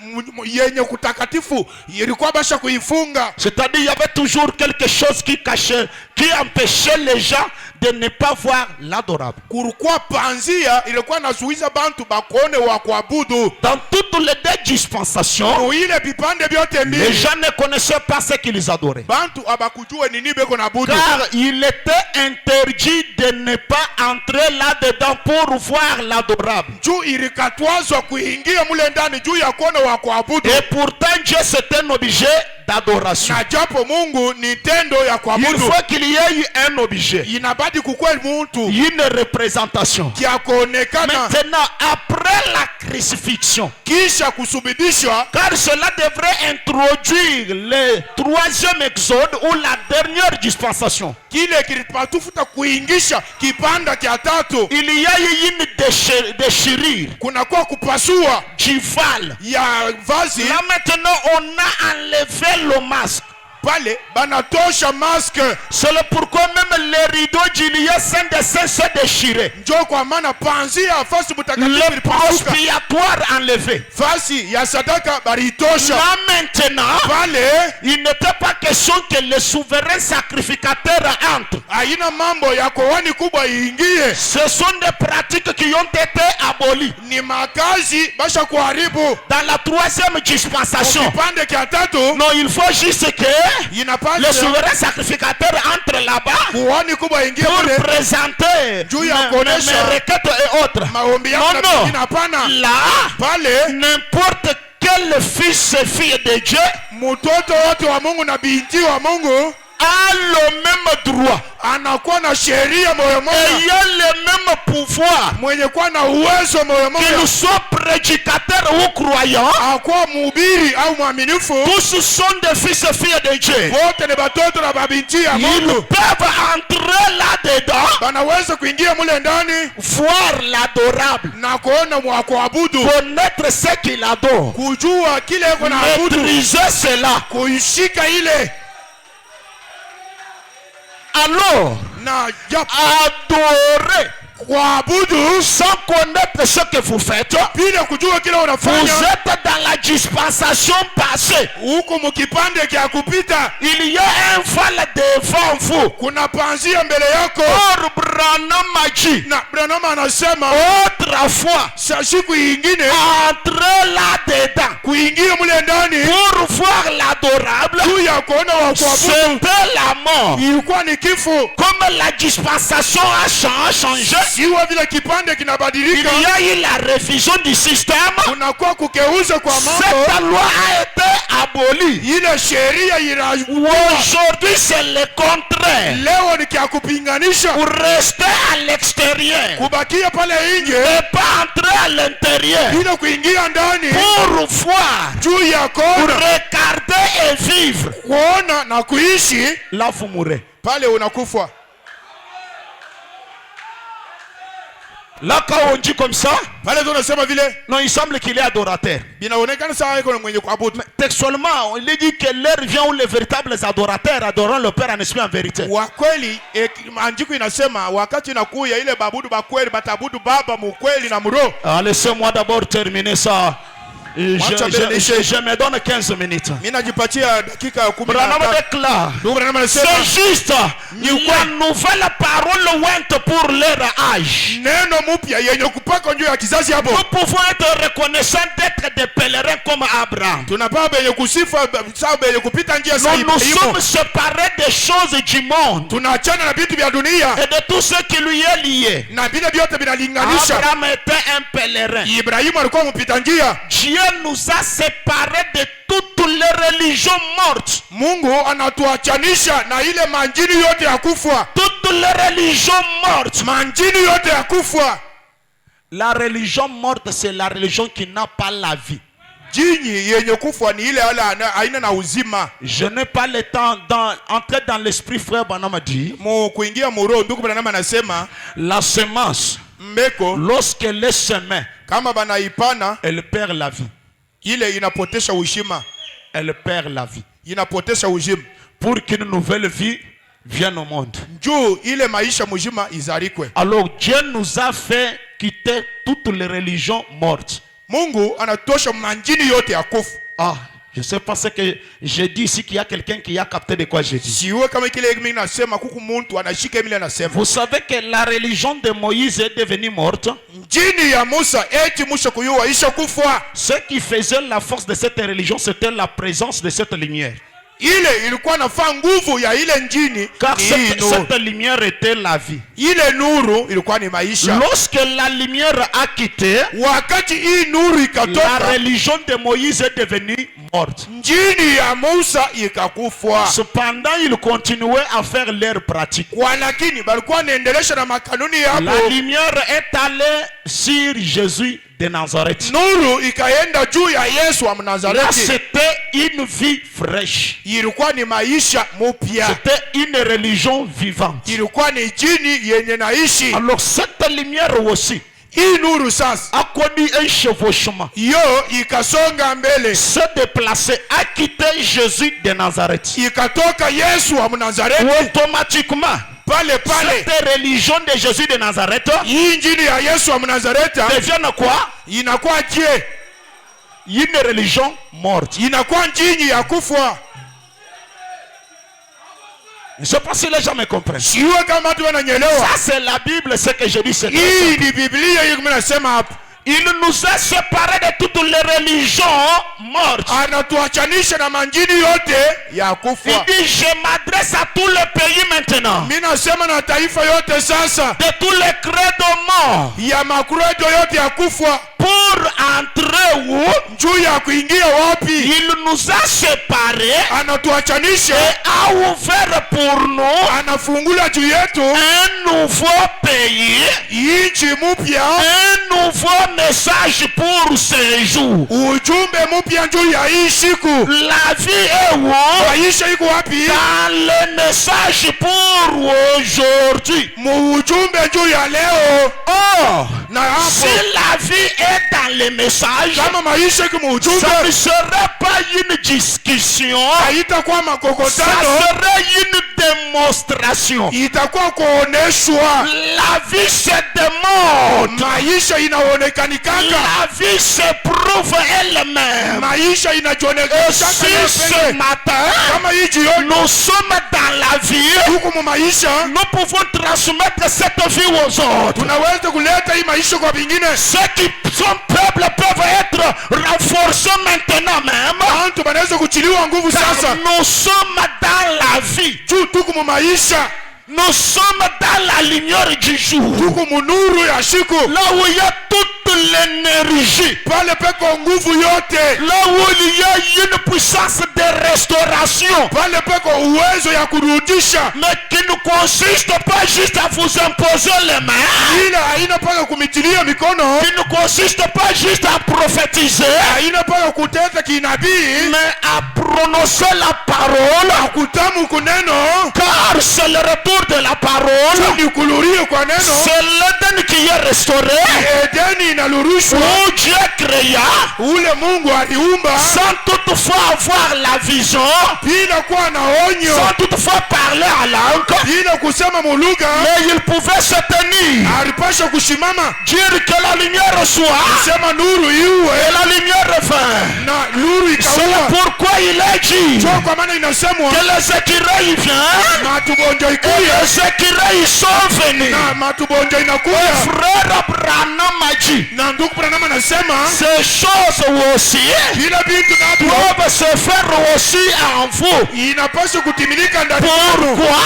yenye kutakatifu ilikuwa basha kuifunga. C'est-à-dire il y avait toujours quelque chose qui cachait, qui empêchait les gens de ne pas voir l'adorable. Kulikuwa panzia ilikuwa nazuiza bantu bakone wa kuabudu. Dans toutes les deux dispensations, Ile bipande byote mbili, les gens ne connaissaient pas ce qu'ils adoraient. bantu abakujue nini beko na budu. Car il était interdit de ne pas entrer là-dedans pour voir l'adorable. Juu ilikatwazwa kuingia mule ndani juu ya kuona wa kuabudu. Et pourtant Dieu c'est un objet d'adoration. Na japo Mungu ni tendo ya Il kuabudu, faut qu'il y ait eu un objet, inabadi kukweli muntu une représentation. kia kuonekana Maintenant, après la crucifixion, kisha kusubidishwa, car cela devrait introduire le troisième exode ou la dernière dispensation, kile kilipatufuta kuingisha kipanda kia tatu, il y a eu une déchirure kunakuwa kupasua du val. ya vazi. Là maintenant, on a enlevé le masque. Pale banatosha maske. C'est pourquoi même les rideaux du lieu saint des saints se déchiraient. Njo kwa maana panzia fasi mutakatifu Le ilipasuka, prospiatoire enlevé. fasi ya sadaka baritosha. Là maintenant, Pale il n'était pas question que le souverain sacrificateur entre. haina mambo ya kohani kubwa iingie, Ce sont des pratiques qui ont été abolies. ni makazi basha kuharibu. Dans la troisième dispensation, Kipande kia tatu non, il faut juste que le inapaswa souverain sacrificateur entre là-bas kuhani kubwa ingie pour mule présenter juu ya mes kuonesha requêtes et autres. maombi yako na Non, vingine. Hapana, non. Là, pale n'importe quel fils et fille de Dieu mtoto wote wa Mungu na binti wa Mungu a le même droit, anakuwa na sheria moyo moja, ayant le même pouvoir, mwenye kuwa na uwezo moyo qu'il moja, soit prédicateur ou croyant. akuwa mhubiri au mwaminifu. Tous sont des fils et filles de Dieu. Wote ni batoto na babinti ya Ils Mungu, peuvent entrer là-dedans, banaweza kuingia mule ndani voir l'adorable, na kuona mwa kuabudu, connaître ce qu'il adore, kujua kile iko na abudu, maîtriser cela. kuishika ile Alors, na japo adorer kuabudu sans connaître ce que vous faites. bila kujua kile Vous unafanya. êtes dans la dispensation passée. Huku mkipande kia kupita Il y a un val devant vous. kuna panzia mbele yako. Or Branham a dit, Na Branham anasema autrefois, sa siku ingine entrez là-dedans kuingia mule ndani pour voir l'adorable. juu ya kuona wa kuabudu C'était la mort. ilikuwa ni kifo. Comme la dispensation a changé, Siwa vile kipande il kinabadilika, y a eu la révision du système. kunakuwa kukeuza kwa mambo. Cette loi a été abolie. Ile sheria Aujourd'hui, c'est le contraire. leo ni kia kupinganisha, Pour rester à l'extérieur kubakia pale nje et pas entrer à l'intérieur. bila kuingia ndani Pour voir, juu ya pour kuona, regarder et vivre. kuona na kuishi. Là, vous mourrez. Pale unakufa. Là, quand on dit comme ça, Pale tunasema vile non, il semble qu'il est adorateur. binaonekana sawa iko mwenye kuabudu. Textuellement, il est dit que l'heure vient où les véritables adorateurs adoreront le Père en esprit en vérité. Wa kweli maandiko inasema wakati inakuya ile babudu bakweli batabudu Baba mukweli na mroho. Ah, laissez-moi d'abord terminer ça. Je me donne 15 minutes. Mimi najipatia dakika 15. Branham déclare, Branham anasema c'est juste la nouvelle parole ointe pour leur âge. neno mpya yenye kupaka njoo ya kizazi hapo. Nous pouvons être reconnaissants d'être des pèlerins comme Abraham. Tunapaa benye kusifa sababu benye kupita njia sahihi. Nous sommes séparés des choses du monde Tunaachana na vitu vya dunia et de tout ce qui lui est lié. na vile vyote vinalinganisha. Abraham était un pèlerin. Ibrahimu alikuwa mpita njia. Dieu nous a séparés de toutes les religions mortes. Mungu anatuachanisha na ile manjini yote ya kufa. Toutes les religions mortes. Manjini yote ya kufa. La religion morte, c'est la religion qui n'a pas la vie. Jini yenye kufa ni ile haina na uzima. Je n'ai pas le temps d'entrer dans l'esprit, frère Branham dit. Mo kuingia muro ndugu Branham anasema La semence, mbeko lorsqu'elle est semée, kama banaipana elle perd la vie. ile inapotesha ushima. Elle perd la vie. inapotesha uzima, pour qu'une nouvelle vie vienne au monde. juu ile maisha mzima izarikwe. Alors Dieu nous a fait quitter toutes les religions mortes. Mungu anatosha manjini yote ya kufu. Ah, je sais pas ce que j'ai dit ici, qu'il y a quelqu'un qui a capté de quoi j'ai dit. Siwe kama kile mimi nasema kuku muntu anashika mimi nasema. Vous savez que la religion de Moïse est devenue morte. Njini ya Musa eti musha kuyua isha kufa. Ce qui faisait la force de cette religion, c'était la présence de cette lumière. Ile ilikuwa nafaa nguvu ya ile njini. Car cette lumière était la vie. Ile nuru ilikuwa ni maisha. Lorsque la lumière a quitté, wakati hii nuru ikatoka, la religion de Moïse est devenue morte. Njini ya Musa ikakufa. Cependant, ils continuaient à faire leur pratique. Walakini balikuwa naendelesha na makanuni yao. La lumière est allée sur Jésus de Nazareth. Nuru ikaenda juu ya Yesu wa Nazareti. Là, c'était une vie fraîche. Ilikuwa ni maisha mupya. C'était une religion vivante. Ilikuwa ni jini yenye naishi. Alors cette lumière aussi hii nuru sasa a connu un chevauchement. Yo ikasonga mbele. Se déplacer, a quitté Jésus de Nazareth. Ikatoka Yesu wa Nazareti. Automatiquement, pale cette religion de Jésus de Nazareth, hii njini ya Yesu wa Nazareti devient quoi? Inakuwa je? Une religion morte. Inakuwa njini ya kufa. Je ne sais pas si les gens me comprennent. Ça c'est la Bible, ce que je dis. C'est il nous a séparés de toutes les religions mortes. Il dit, je m'adresse à tous les pays maintenant. De tous les credos morts. Pour entrer où? Il nous a séparés et a ouvert pour nous un nouveau pays, un nouveau message pour ces jours. La vie est où? Dans le message pour aujourd'hui. Oh, si la vie est dans le message, ça ne serait pas une discussion, ça serait une démonstration. La vie se démontre, la vie se prouve elle-même. Et si ce matin nous sommes dans la vie, nous pouvons transmettre cette vie aux autres. Ceux qui sont peuples peuvent être renforcés maintenant même. Car nous sommes dans la vie. Nous sommes dans la lumière du jour. Là où il y a toute l'énergie. Là où il y a une puissance de restauration. Mais qui ne consiste pas juste à vous imposer les mains. Qui ne consiste pas juste à prophétiser. Mais à prononcer la parole. Car c'est le retour de la parole. C'est l'Éden qui est restauré. Où Dieu créa sans toutefois avoir la vision, sans toutefois parler à langue, mais il pouvait se tenir, dire que la lumière soit et la lumière vint. C'est pourquoi il a dit que les écureuils viennent et les écureuils sont venus. Frère Branham a dit ces choses aussi doivent se faire aussi en vous. Pourquoi?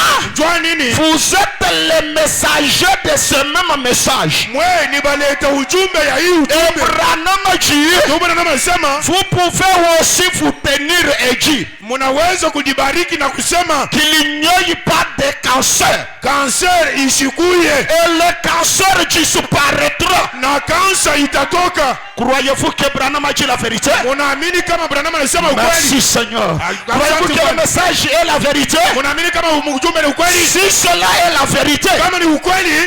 Vous êtes les messagers de ce même message. Et Branham a dit vous pouvez aussi vous tenir et dire qu'il n'y ait pas de cancer. Et le cancer disparaîtra. Croyez-vous que Branham a dit la vérité? Merci Seigneur. Croyez-vous que le message est la vérité? Si cela est la vérité,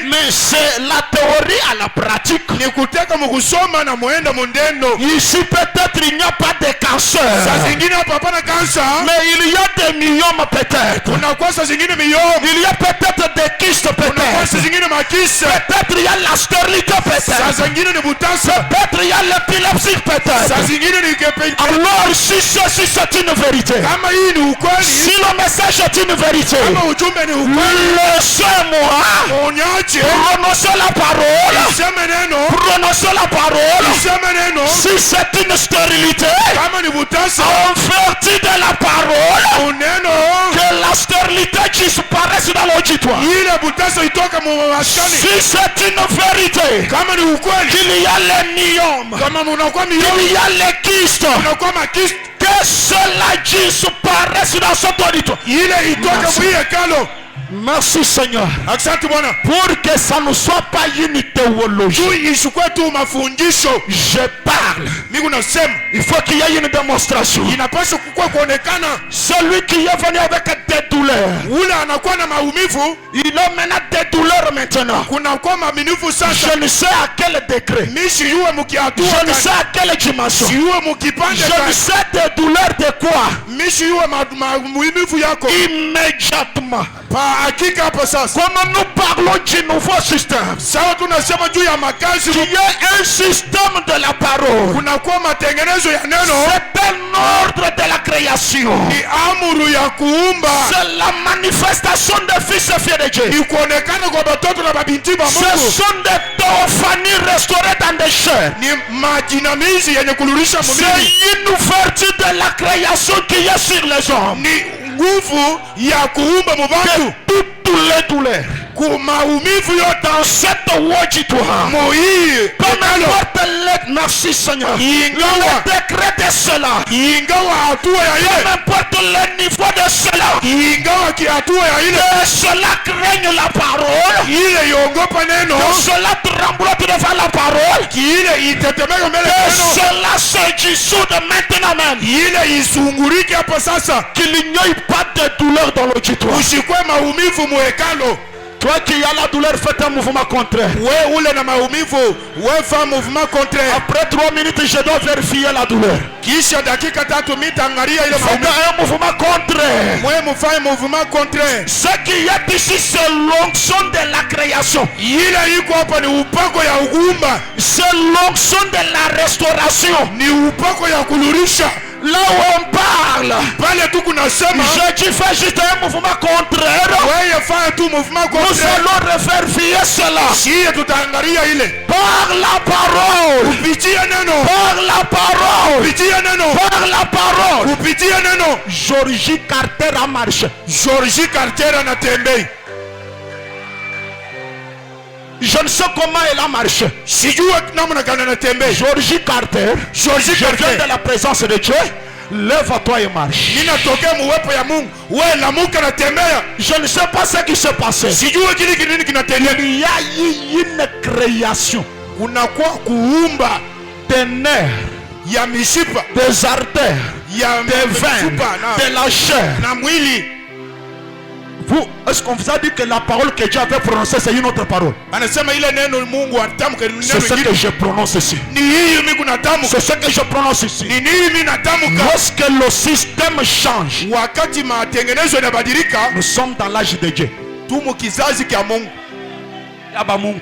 mais c'est la théorie théorie à la pratique. Ni kuteka mkusoma na muenda mundendo. Ici peut-être il n'y a pas de cancer. Saa zingine hapa hapana kansa. Mais il y a des myomes peut-être. Kuna kwa saa zingine myome. Il y a peut-être des kystes Kuna kwa peut-être. saa zingine makisa. Peut-être il y a la stérilité Saa peut-être. zingine ni butasa. Peut-être il y a l'épilepsie Saa peut-être. zingine ni kepe. Alors si ceci c'est une vérité. Kama hii ni ukweli. Si le message est une vérité. Kama ujumbe ni ukweli. Laissez-moi Onyache. prononcer la parole. Iseme neno. Prononcer la parole. Iseme neno. Si c'est une stérilité, Kama ni butasa. en vertu de la parole, Uneno. que la stérilité disparaisse dans l'auditoire. Ile butasa itoka mumaskani. Si c'est une vérité, Kama ni ukweli. qu'il y a les myomes, Kama munakuwa qu'il myome. y a les kystes, Munakuwa makisi. que cela disparaisse dans cet auditoire. Ile itoke Merci. mwiyekalo. Merci Seigneur. Asante Bwana. Pour que ça ne soit pas une théologie. Tu isukwe tu mafundisho. Je parle. Mimi nasema Il faut qu'il y ait une démonstration. inapaswa kukua kuonekana. Celui qui est venu avec des douleurs, Ule anakuwa na maumivu, il a maintenant des douleurs maintenant. kuna kwa maminifu sasa. Je ne sais à quel degré. Mishi yuwe mukiatua Je ne sais kani. à quelle dimension. Si yuwe mukipande Je ne kani. sais des douleurs de quoi. Mishi yuwe maumivu yako. Immédiatement. Pa hakika hapa sasa. Comme nous parlons du nouveau système, Sawa tunasema juu ya makazi. qui est un système de la parole. Kuna kwa matengenezo ya neno. C'est un ordre de la création. Ni amuru ya kuumba. C'est la manifestation des fils et filles de Dieu. Ni kuonekana kwa batoto na babinti ba Ce Mungu. sont des théophanies restaurées dans des chairs. Ni majinamizi yenye kulurisha C'est mwili. une ouverture de la création qui est sur les hommes. Ni nguvu ya kuumba mubatu. Toutes les douleurs. Kumaumivu yote Dans cette auditoire. muhii. Peu importe le... Merci Seigneur. Ingawa. Le décret de cela. Ingawa hatua ya Peu ile. importe le niveau de cela. Ingawa kihatua ya ile. Que cela craigne la parole. Ile iogopa neno. Que cela tremblote devant la parole. Ile itetemeke mbele ya Que neno. cela se dissoude maintenant même. Ile isungurike hapa sasa. Qu'il n'y ait pas de douleur dans l'auditoire. Usikwe maumivu muhekalo. Toi qui as la douleur, fais un mouvement contraire. We ule na maumivu, we fa mouvement contraire. Après 3 minutes, je dois vérifier la douleur. Kisha dakika 3 mitaangalia ile Fais maumivu. un mouvement contraire. Mwe mufanye mouvement contraire. Ce qui est ici, c'est l'onction de la création. Ile iko hapa ni upako ya ugumba. C'est l'onction de la restauration. Ni upako ya kulurisha. Là où on parle, Pale tu kunasema. je dis fais juste un mouvement contraire. Wewe fanya tu mouvement Nous contraire. allons revérifier cela. Siye tutaangalia ile. Par la parole. Kupitia neno. Par la parole. Kupitia neno. Par la parole. Kupitia neno. Georgie Carter a marché. Georgie Carter anatembea. Je ne sais comment elle a marché. Sijua namna gani anatembea. Georgie Carter. Georgie Je viens Carter. de la présence de Dieu. Lève-toi et marche. Ninatokea muwepo ya Mungu. Wewe lamuka natembea. Je ne sais pas ce qui s'est passé. Sijua kile kinini kinatendeka. Il y a eu une création Kunakuwa kuumba des nerfs, ya mishipa, des artères, ya des veines, mifupa de la chair. na mwili. Vous, est-ce qu'on vous a dit que la parole que Dieu avait prononcée, c'est une autre parole? Anasema ile neno Mungu atamka ni C'est neno ce que lingine. je prononce ici. Ni hii mimi kunatamka. C'est ce que je prononce ici. Ni nini mimi natamka? Lorsque le système change, Wakati matengenezo yanabadilika, nous sommes dans l'âge de Dieu. tumu kizazi kya Mungu. Aba Mungu.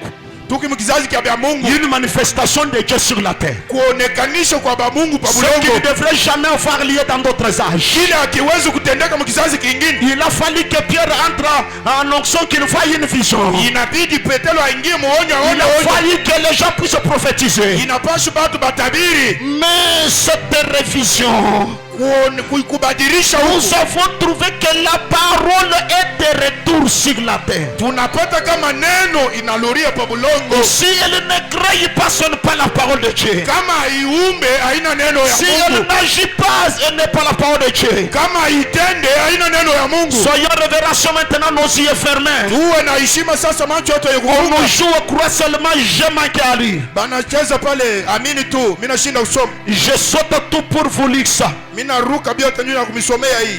Tuki kizazi kya bya Mungu. Une manifestation de Dieu sur la terre. Kuonekanisha kwa ba Mungu pa Ce qui ne bulongo. devrait jamais avoir lieu dans d'autres âges. Kile hakiwezi kutendeka mu kizazi kingine. Il a fallu que Pierre entre en onction, qu'il voie une vision. Inabidi Petero aingie muonyo Il aone a onyo. fallu que les gens puissent prophétiser. Inapaswa batu batabiri. Mais cette révision, Kubadilisha nous huku. avons trouvé que la parole est de retour sur la terre. Tunapata kama neno inaluria pa bulongo. Si elle ne crée pas, ce n'est pas la parole de Dieu. Kama iumbe haina neno ya Si elle Mungu. n'agit pas, elle n'est pas la parole de Dieu. Kama itende haina neno ya Mungu. Soyons révération maintenant, nos yeux fermés. Tuwe na heshima sasa, macho yote On yekufunga. nous joue au croix seulement, j'ai manqué à lire. Banacheza pale, amini tu, mimi nashinda usoma. Je saute tout pour vous lire ça.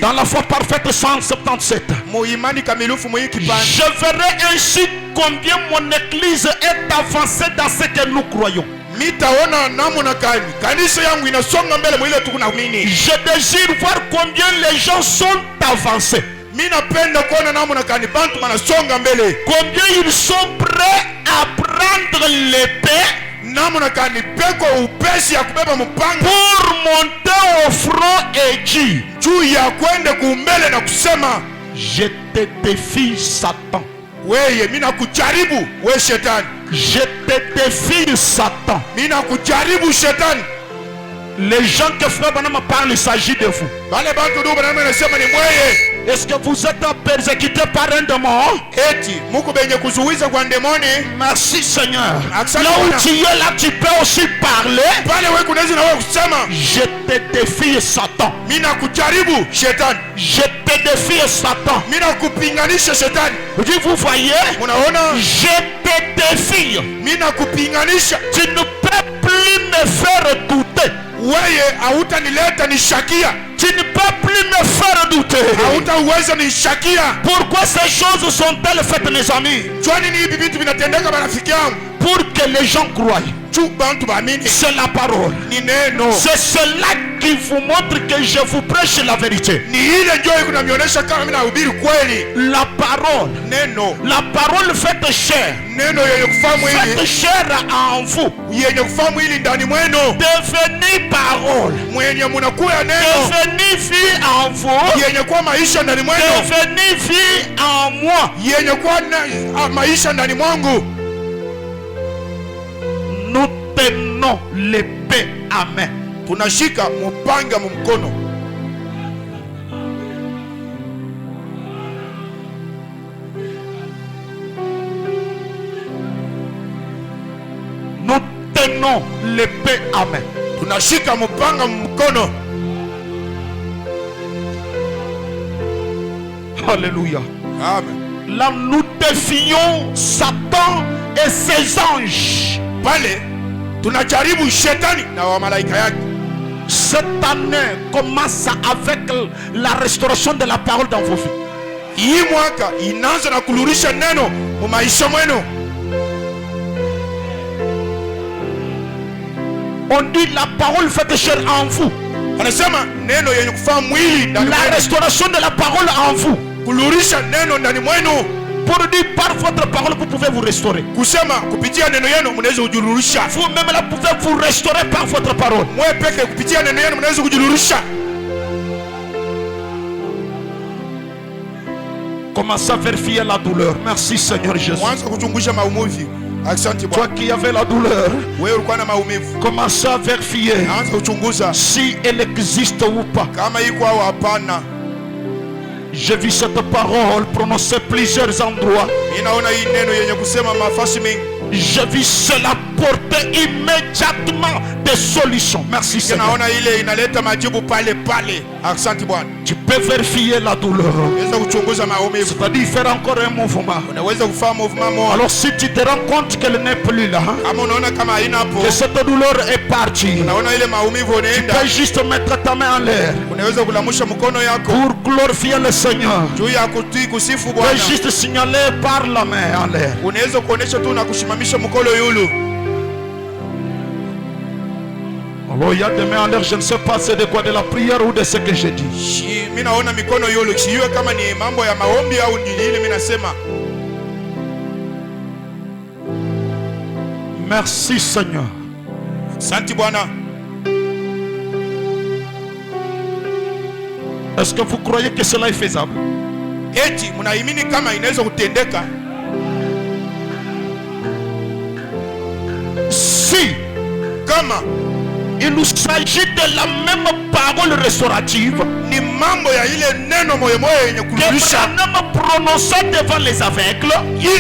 Dans la foi parfaite 177. Je verrai ainsi combien mon église est avancée dans ce que nous croyons. Je désire voir combien les gens sont avancés. Combien ils sont prêts à prendre l'épée pour monter au front et dire: je te défie Satan. Je te défie Satan. Les gens que Frère Branham parle, il s'agit de vous. Est-ce que vous êtes persécuté par un démon? Merci Seigneur. Là où tu es, là tu peux aussi parler. Je te défie Satan. Je te défie Satan. Vous voyez? Je te défie. Tu ne peux plus me faire douter. Tu ne peux plus me faire douter. Pourquoi ces choses sont-elles faites, mes amis? Pour que les gens croient. C'est la parole. C'est cela qui vous montre que je vous prêche la vérité. La parole. La parole faite chair. Faite chair en vous. Devenez parole. Devenez vie en vous. Devenez vie en moi. Nous tenons l'épée à main. Tunashika mupanga mumkono. Nous tenons l'épée à main. Tunashika mupanga mumkono. Alléluia. Amen. Là nous défions Satan et ses anges. Pale tunajaribu shetani na wamalaika yake. Cette année commence avec la restauration de la parole dans vos vies. Hii mwaka inaanza na kulurisha neno mu maisha mwenu. On dit la parole faite chair en vous. Anasema neno yenye kufaa mwili ndani mwenu. La restauration de la parole en vous. Kulurisha neno ndani mwenu. Pour dire par votre parole vous pouvez vous restaurer. Kusema kupitia neno yenu mnaweza kujirurisha. Vous même là pouvez vous restaurer par votre parole. Mwe peke kupitia neno yenu mnaweza kujirurisha. Commencez à vérifier la douleur. Merci Seigneur Jésus. Mwanza kuchungusha maumivu. Asante Bwana. Toi qui avais la douleur, wewe ulikuwa na maumivu. Commencez à vérifier. Anza kuchunguza si elle existe ou pas. Kama iko au hapana. J'ai vu cette parole prononcée plusieurs endroits. J'ai vu cela porter immédiatement des solutions. Merci Seigneur. Tu peux vérifier la douleur. C'est-à-dire faire encore un mouvement. Alors si tu te rends compte qu'elle n'est plus là, que cette douleur est partie, tu peux juste mettre ta main en l'air pour glorifier le Seigneur. Tu peux juste signaler par la main en l'air. Alors il y a des mains en l'air, je ne sais pas c'est de quoi, de la prière ou de ce que j'ai dit. Merci Seigneur. Est-ce que vous croyez que cela est faisable? Si il nous s'agit de la même parole restaurative que Branham prononçait devant les aveugles, et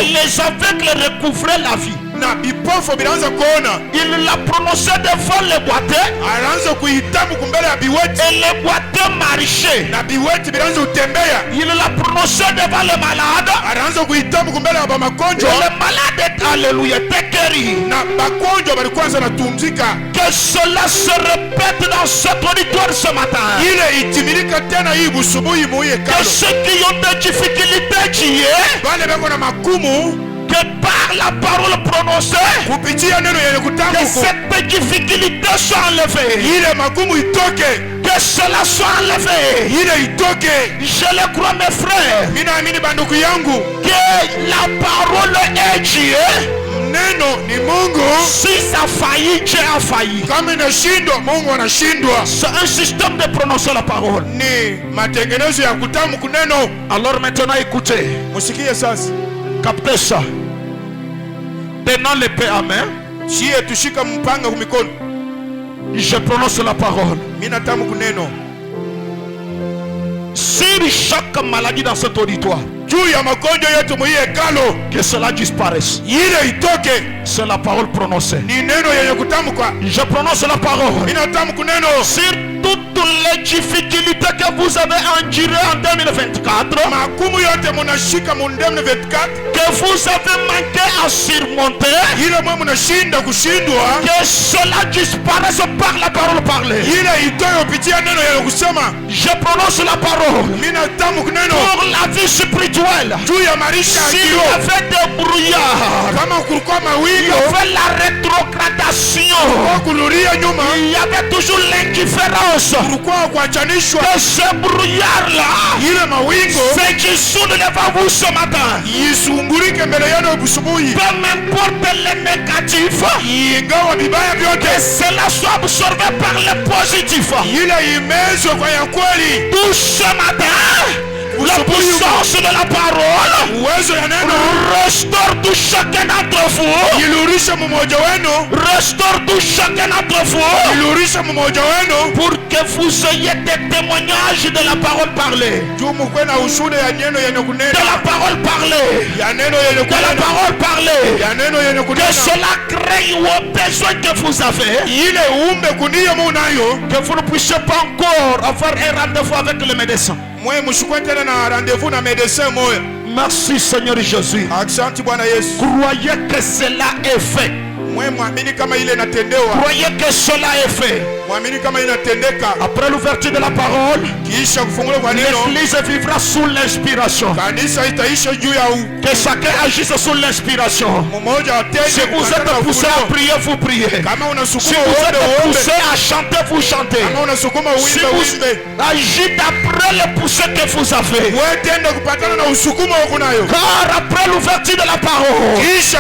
les aveugles recouvraient la vie. na bipofu binaanza kuona. Il l'a prononcé devant les boiteux. Anaanza kuitamka mbele ya biwete. Et les boiteux marchaient. Na biwete binaanza kutembea. Il l'a prononcé devant les malades. Anaanza kuitamka mbele ya magonjwa. Et les malades, alléluia, étaient guéris. Na magonjwa balikuwa zinatumzika. Que cela se répète dans cet auditoire ce matin. Ile itimilika tena hii busubuhi muye Que kalo. ceux qui ont des difficultés qui est, Bale bako na makumu que par la parole prononcée, kupitia neno yenye que kutamka cette difficulté soit enlevée. ile magumu itoke. Que cela soit enlevé. Ile itoke. Je le crois, mes frères. Mimi naamini banduku yangu. Que la parole est Dieu. Neno ni Mungu. Si ça faillit, Dieu a failli. Kama inashindwa, Mungu anashindwa. C'est un système de prononcer la parole. Ni matengenezo ya kutamka neno. Alors maintenant, écoutez. Musikie sasa. Captez ça. Tenons l'épée à main. Chie tushika mpanga kumikono. Je prononce la parole. Mimi natamka neno. Sur chaque maladie dans cet auditoire, Juu ya magonjwa yote mwi hekalo, que cela disparaisse. ile itoke. C'est la parole prononcée. Ni neno yenye kutamkwa. Je prononce la parole. Mimi natamka neno. Sur toutes les difficultés que vous avez endurées en 2024, Magumu yote munashika mu 2024. que vous avez manqué à surmonter, Ile mwe munashinda kushindwa. que cela disparaisse par la parole parlée. Ile itoke kupitia neno yenye kusema. Je prononce la parole. Mimi natamka neno. Pour la vie spirituelle, Juu ya maisha ya s'il y kiroho. avait des brouillards, Kama kulikuwa il y mawingu avait la rétrogradation, kwa kurudia nyuma, il y avait toujours l'indifférence. kulikuwa kuachanishwa. Que ce brouillard-là Ile mawingu fait qu'il sonne devant vous ce matin. isungurike mbele yenu busubuhi. Peu m'importe les négatifs, Ingawa vibaya que vyote, cela soit absorbé par le positif. ile imezwe kwa ya kweli. Tout ce matin, la puissance de la parole Uwezo ya neno restaure tout chacun d'entre vous. ilurisha mmoja wenu, Restaure tout chacun d'entre vous. ilurisha mmoja wenu, Pour que vous ayez des témoignages de la parole parlée. juu mkwe na ushuhuda ya neno yenye De kunena, la parole parlée. ya neno yenye De la kunena, parole parlée. ya neno yenye Que kunena. cela crée au besoin que vous avez. Ile umbe kunia munayo, Que vous ne puissiez pas encore avoir un rendez-vous avec le médecin. mwe mshukwe tena na rendez-vous na médecin moya. Merci Seigneur Jésus. Asante Bwana Yesu. Croyez que cela est fait. Mwe mwamini kama ile inatendewa, Croyez que cela est fait. mwamini kama inatendeka. Après l'ouverture de la parole, Kiisha kufunguliwa kwa neno, l'Église vivra sous l'inspiration. kanisa itaisha juu ya Que chacun agisse sous l'inspiration. mmoja atende. Si vous kufuatana na êtes poussé à ufunuo. prier, vous priez. Kama Si unasukuma vous uombe êtes uombe, poussé à chanter, vous chantez. kama unasukuma Si uimbe vous uimbe. agissez après le poussé que vous avez. Wewe tenda kupatana na usukuma uko nayo. Car après l'ouverture de la parole, Kisha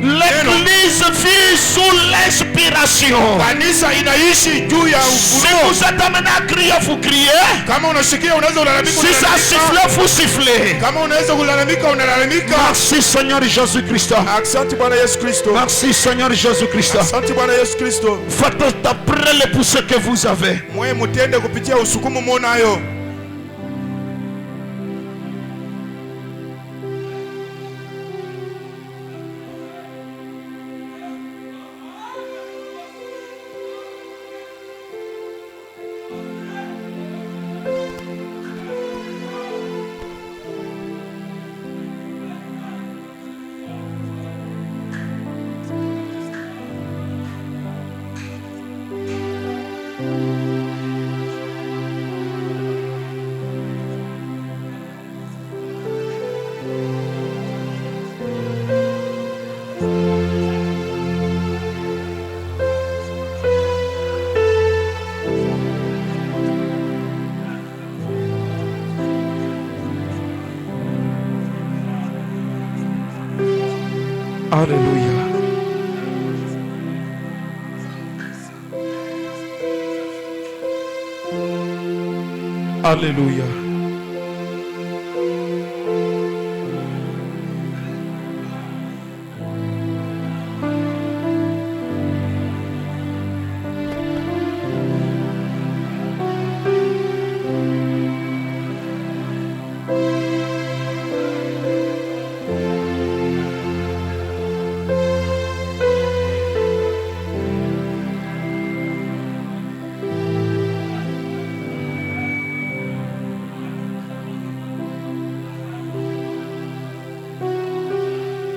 l'Église vit sous l'inspiration. kanisa inaishi juu ya Si ufunuo. vous êtes amené à crier, vous criez. Kama unasikia unaweza kulalamika, Si ça siffle, vous sifflez. kama unaweza kulalamika unalalamika. Merci Seigneur Jésus-Christ. Asante Bwana Yesu Kristo. Merci Seigneur Jésus-Christ. Asante Bwana Yesu Kristo. Faites après le poussé que vous avez. Mwe mutende kupitia usukumu mwonayo. Alléluia. Alléluia.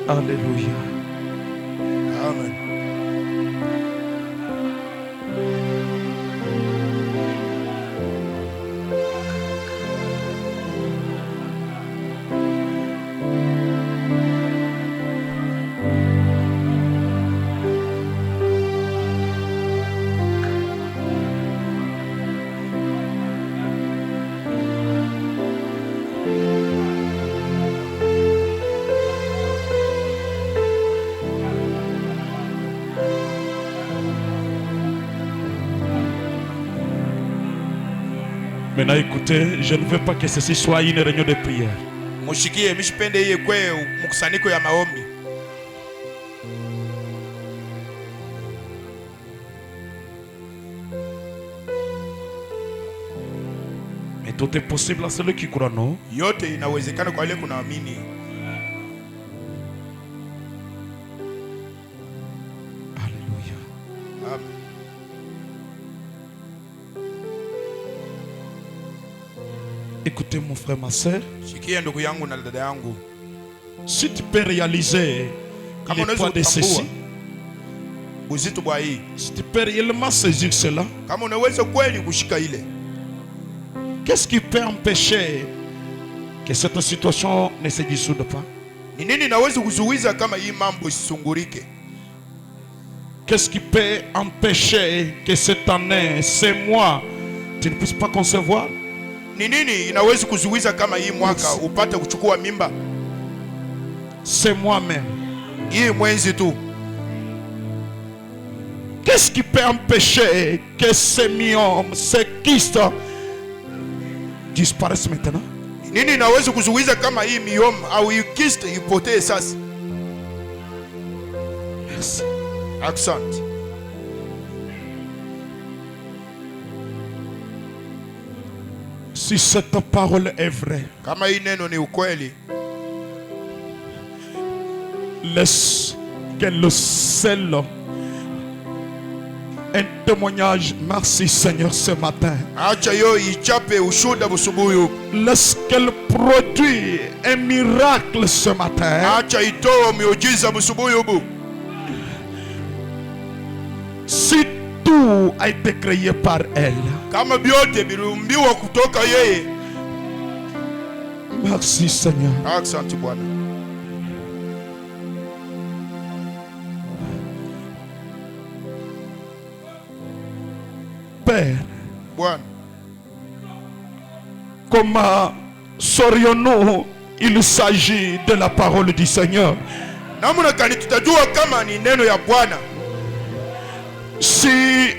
Alléluia. Amen. Maintenant écoutez, je ne veux pas que ceci soit une réunion de prière. Mushikie mishipende iye kwe mkusanyiko ya maombi. Mais tout est possible à celui qui croit, non? Yote inawezekana kwa ile kunaamini. Alléluia. Amen. Écoutez mon frère, ma soeur. Shikia ndugu yangu na dada yangu. Si tu peux réaliser Kama le unaweza poids de kutambua ceci, uzito bwa hii, si tu peux réellement saisir cela, kama unaweza kweli kushika ile, qu'est-ce qui peut empêcher que cette situation ne se dissoude pas? ni nini inaweza kuzuiza kama hii mambo isisungurike? Qu'est-ce qui peut empêcher que cette année, ces mois, tu ne puisses pas concevoir? Ni nini inaweza kuzuiza kama hii mwaka upate kuchukua mimba? C'est moi-même. Hii mwezi tu. Qu'est-ce qui peut empêcher que ces myomes, ces kystes disparaissent maintenant? Ni nini inaweza kuzuiza kama hii mioma au hii kiste ipotee sasa? Merci. Asante. Si cette parole est vraie, Kama hii neno ni ukweli, laisse que le ciel, un témoignage, merci Seigneur ce matin. acha yo ichape ushuda busubuyu. Laisse qu'elle produise un miracle ce matin. Acha itoe miujiza busubuyu bu. Si tout a été créé par elle, Kama byote biliumbiwa kutoka yeye. merci Seigneur. Asante Bwana. Père, Bwana, comment saurions-nous il s'agit de la parole du Seigneur namna gani tutajua kama ni neno ya Bwana si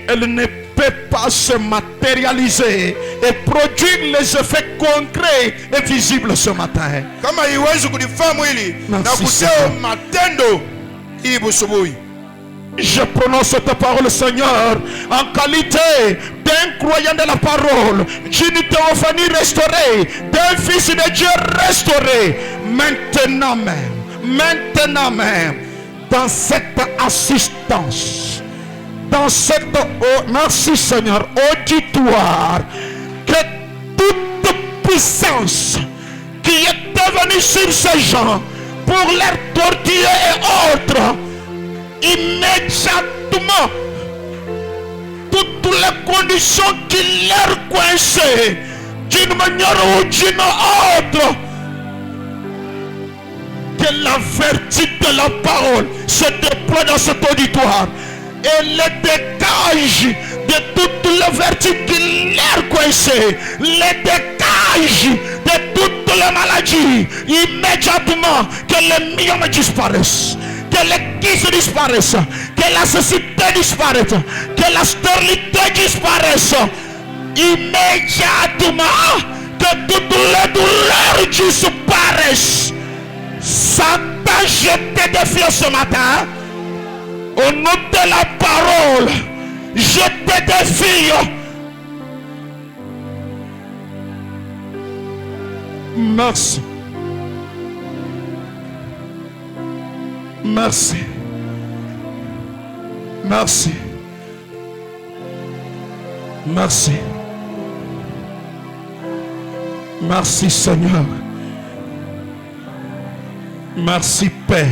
elle ne peut pas se matérialiser et produire les effets concrets et visibles ce matin? kama iwezi kulifaa mwili na Merci, kuteo Seigneur. matendo hii busubuhi? Je prononce cette parole, Seigneur, en qualité d'un croyant de la parole, d'une théophanie restaurée, d'un fils de Dieu restauré, maintenant même, dans cette assistance, dans cette, merci Seigneur, auditoire, que toute puissance qui est venue sur ces gens pour leur torturer et autres, immédiatement, toutes les conditions qui leur coinçaient d'une manière ou d'une autre, que la vertu de la parole se déploie dans cet auditoire et les dégage de toutes les vertus qui leur coinçaient, les dégage de toutes les maladies, immédiatement que les myomes disparaissent, que les kystes disparaissent, que la cécité disparaisse, que la stérilité disparaisse, immédiatement que toutes les douleurs disparaissent. Satan, je te défie ce matin, au nom de la parole, je te défie. Merci. Merci. Merci. Merci. Merci Seigneur. Merci Père.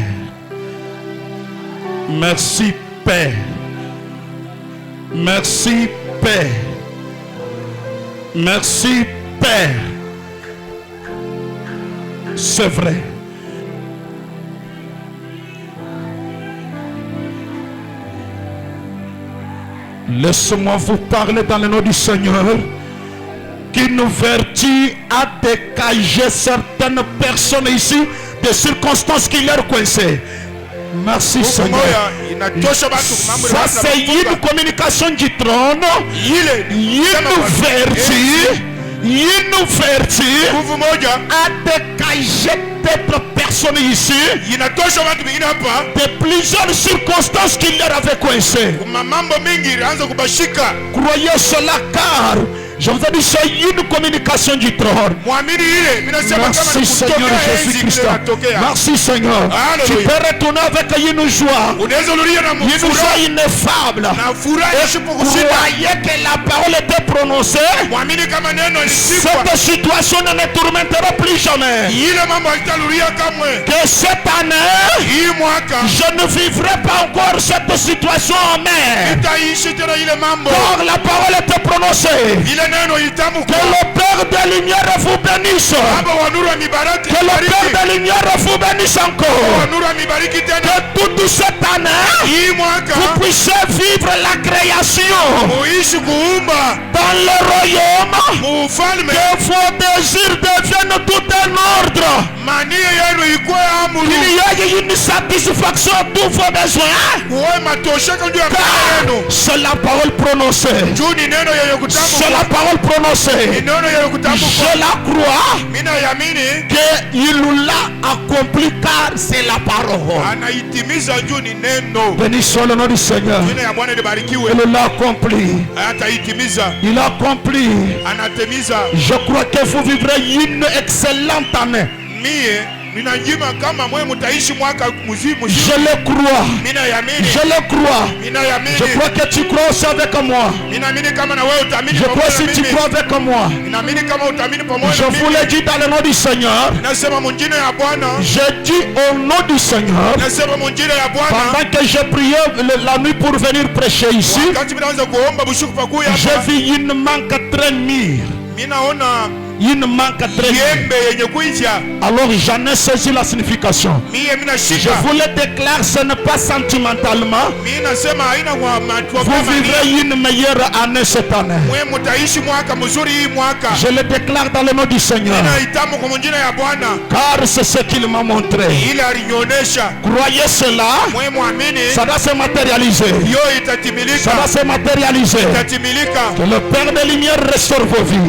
Merci Père. Merci Père. Merci Père. C'est vrai. Laissez-moi vous parler dans le nom du Seigneur. Qu'une vertu a dégagé certaines personnes ici des circonstances qui leur coinçaient. Merci Seigneur. Ça c'est une communication du trône. Une vertu a dégagé d'autres personnes ici de plusieurs circonstances qui leur avaient coincé. Croyez cela car je vous ai dit c'est une communication du trône. Merci Seigneur Jésus-Christ. Merci Seigneur. Tu peux retourner avec une joie. Une joie ineffable. Et croyez que la parole était prononcée. Cette situation ne me tourmentera plus jamais. Que cette année, je ne vivrai pas encore cette situation en mer. Car la parole était prononcée. Que le Père de lumière vous bénisse. Que le Père de lumière vous bénisse encore. Que toute cette année, vous puissiez vivre la création dans le royaume. Que vos désirs deviennent tout un ordre. Il y a une satisfaction à tous vos besoins. C'est la parole prononcée. C'est la parole prononcée. Je la crois qu'il l'a accompli car c'est la parole. Bénissons le nom du Seigneur. Il l'a accompli. Il a accompli. Je crois que vous vivrez une excellente année. Je le crois. Je le crois. Je crois que tu crois aussi avec moi. Je crois si tu crois avec moi. Je vous l'ai dit dans le nom du Seigneur. Je dis au nom du Seigneur. Pendant que j'ai prié la nuit pour venir prêcher ici, j'ai vu une manque très mûre. Il manque très bien. Alors j'en ai saisi la signification. Je vous le déclare, ce n'est pas sentimentalement. Vous vivrez une meilleure année cette année. Je le déclare dans le nom du Seigneur. Car c'est ce qu'il m'a montré. Croyez cela. Ça va se matérialiser. Ça va se matérialiser. Que le Père de lumière restaure vos vies.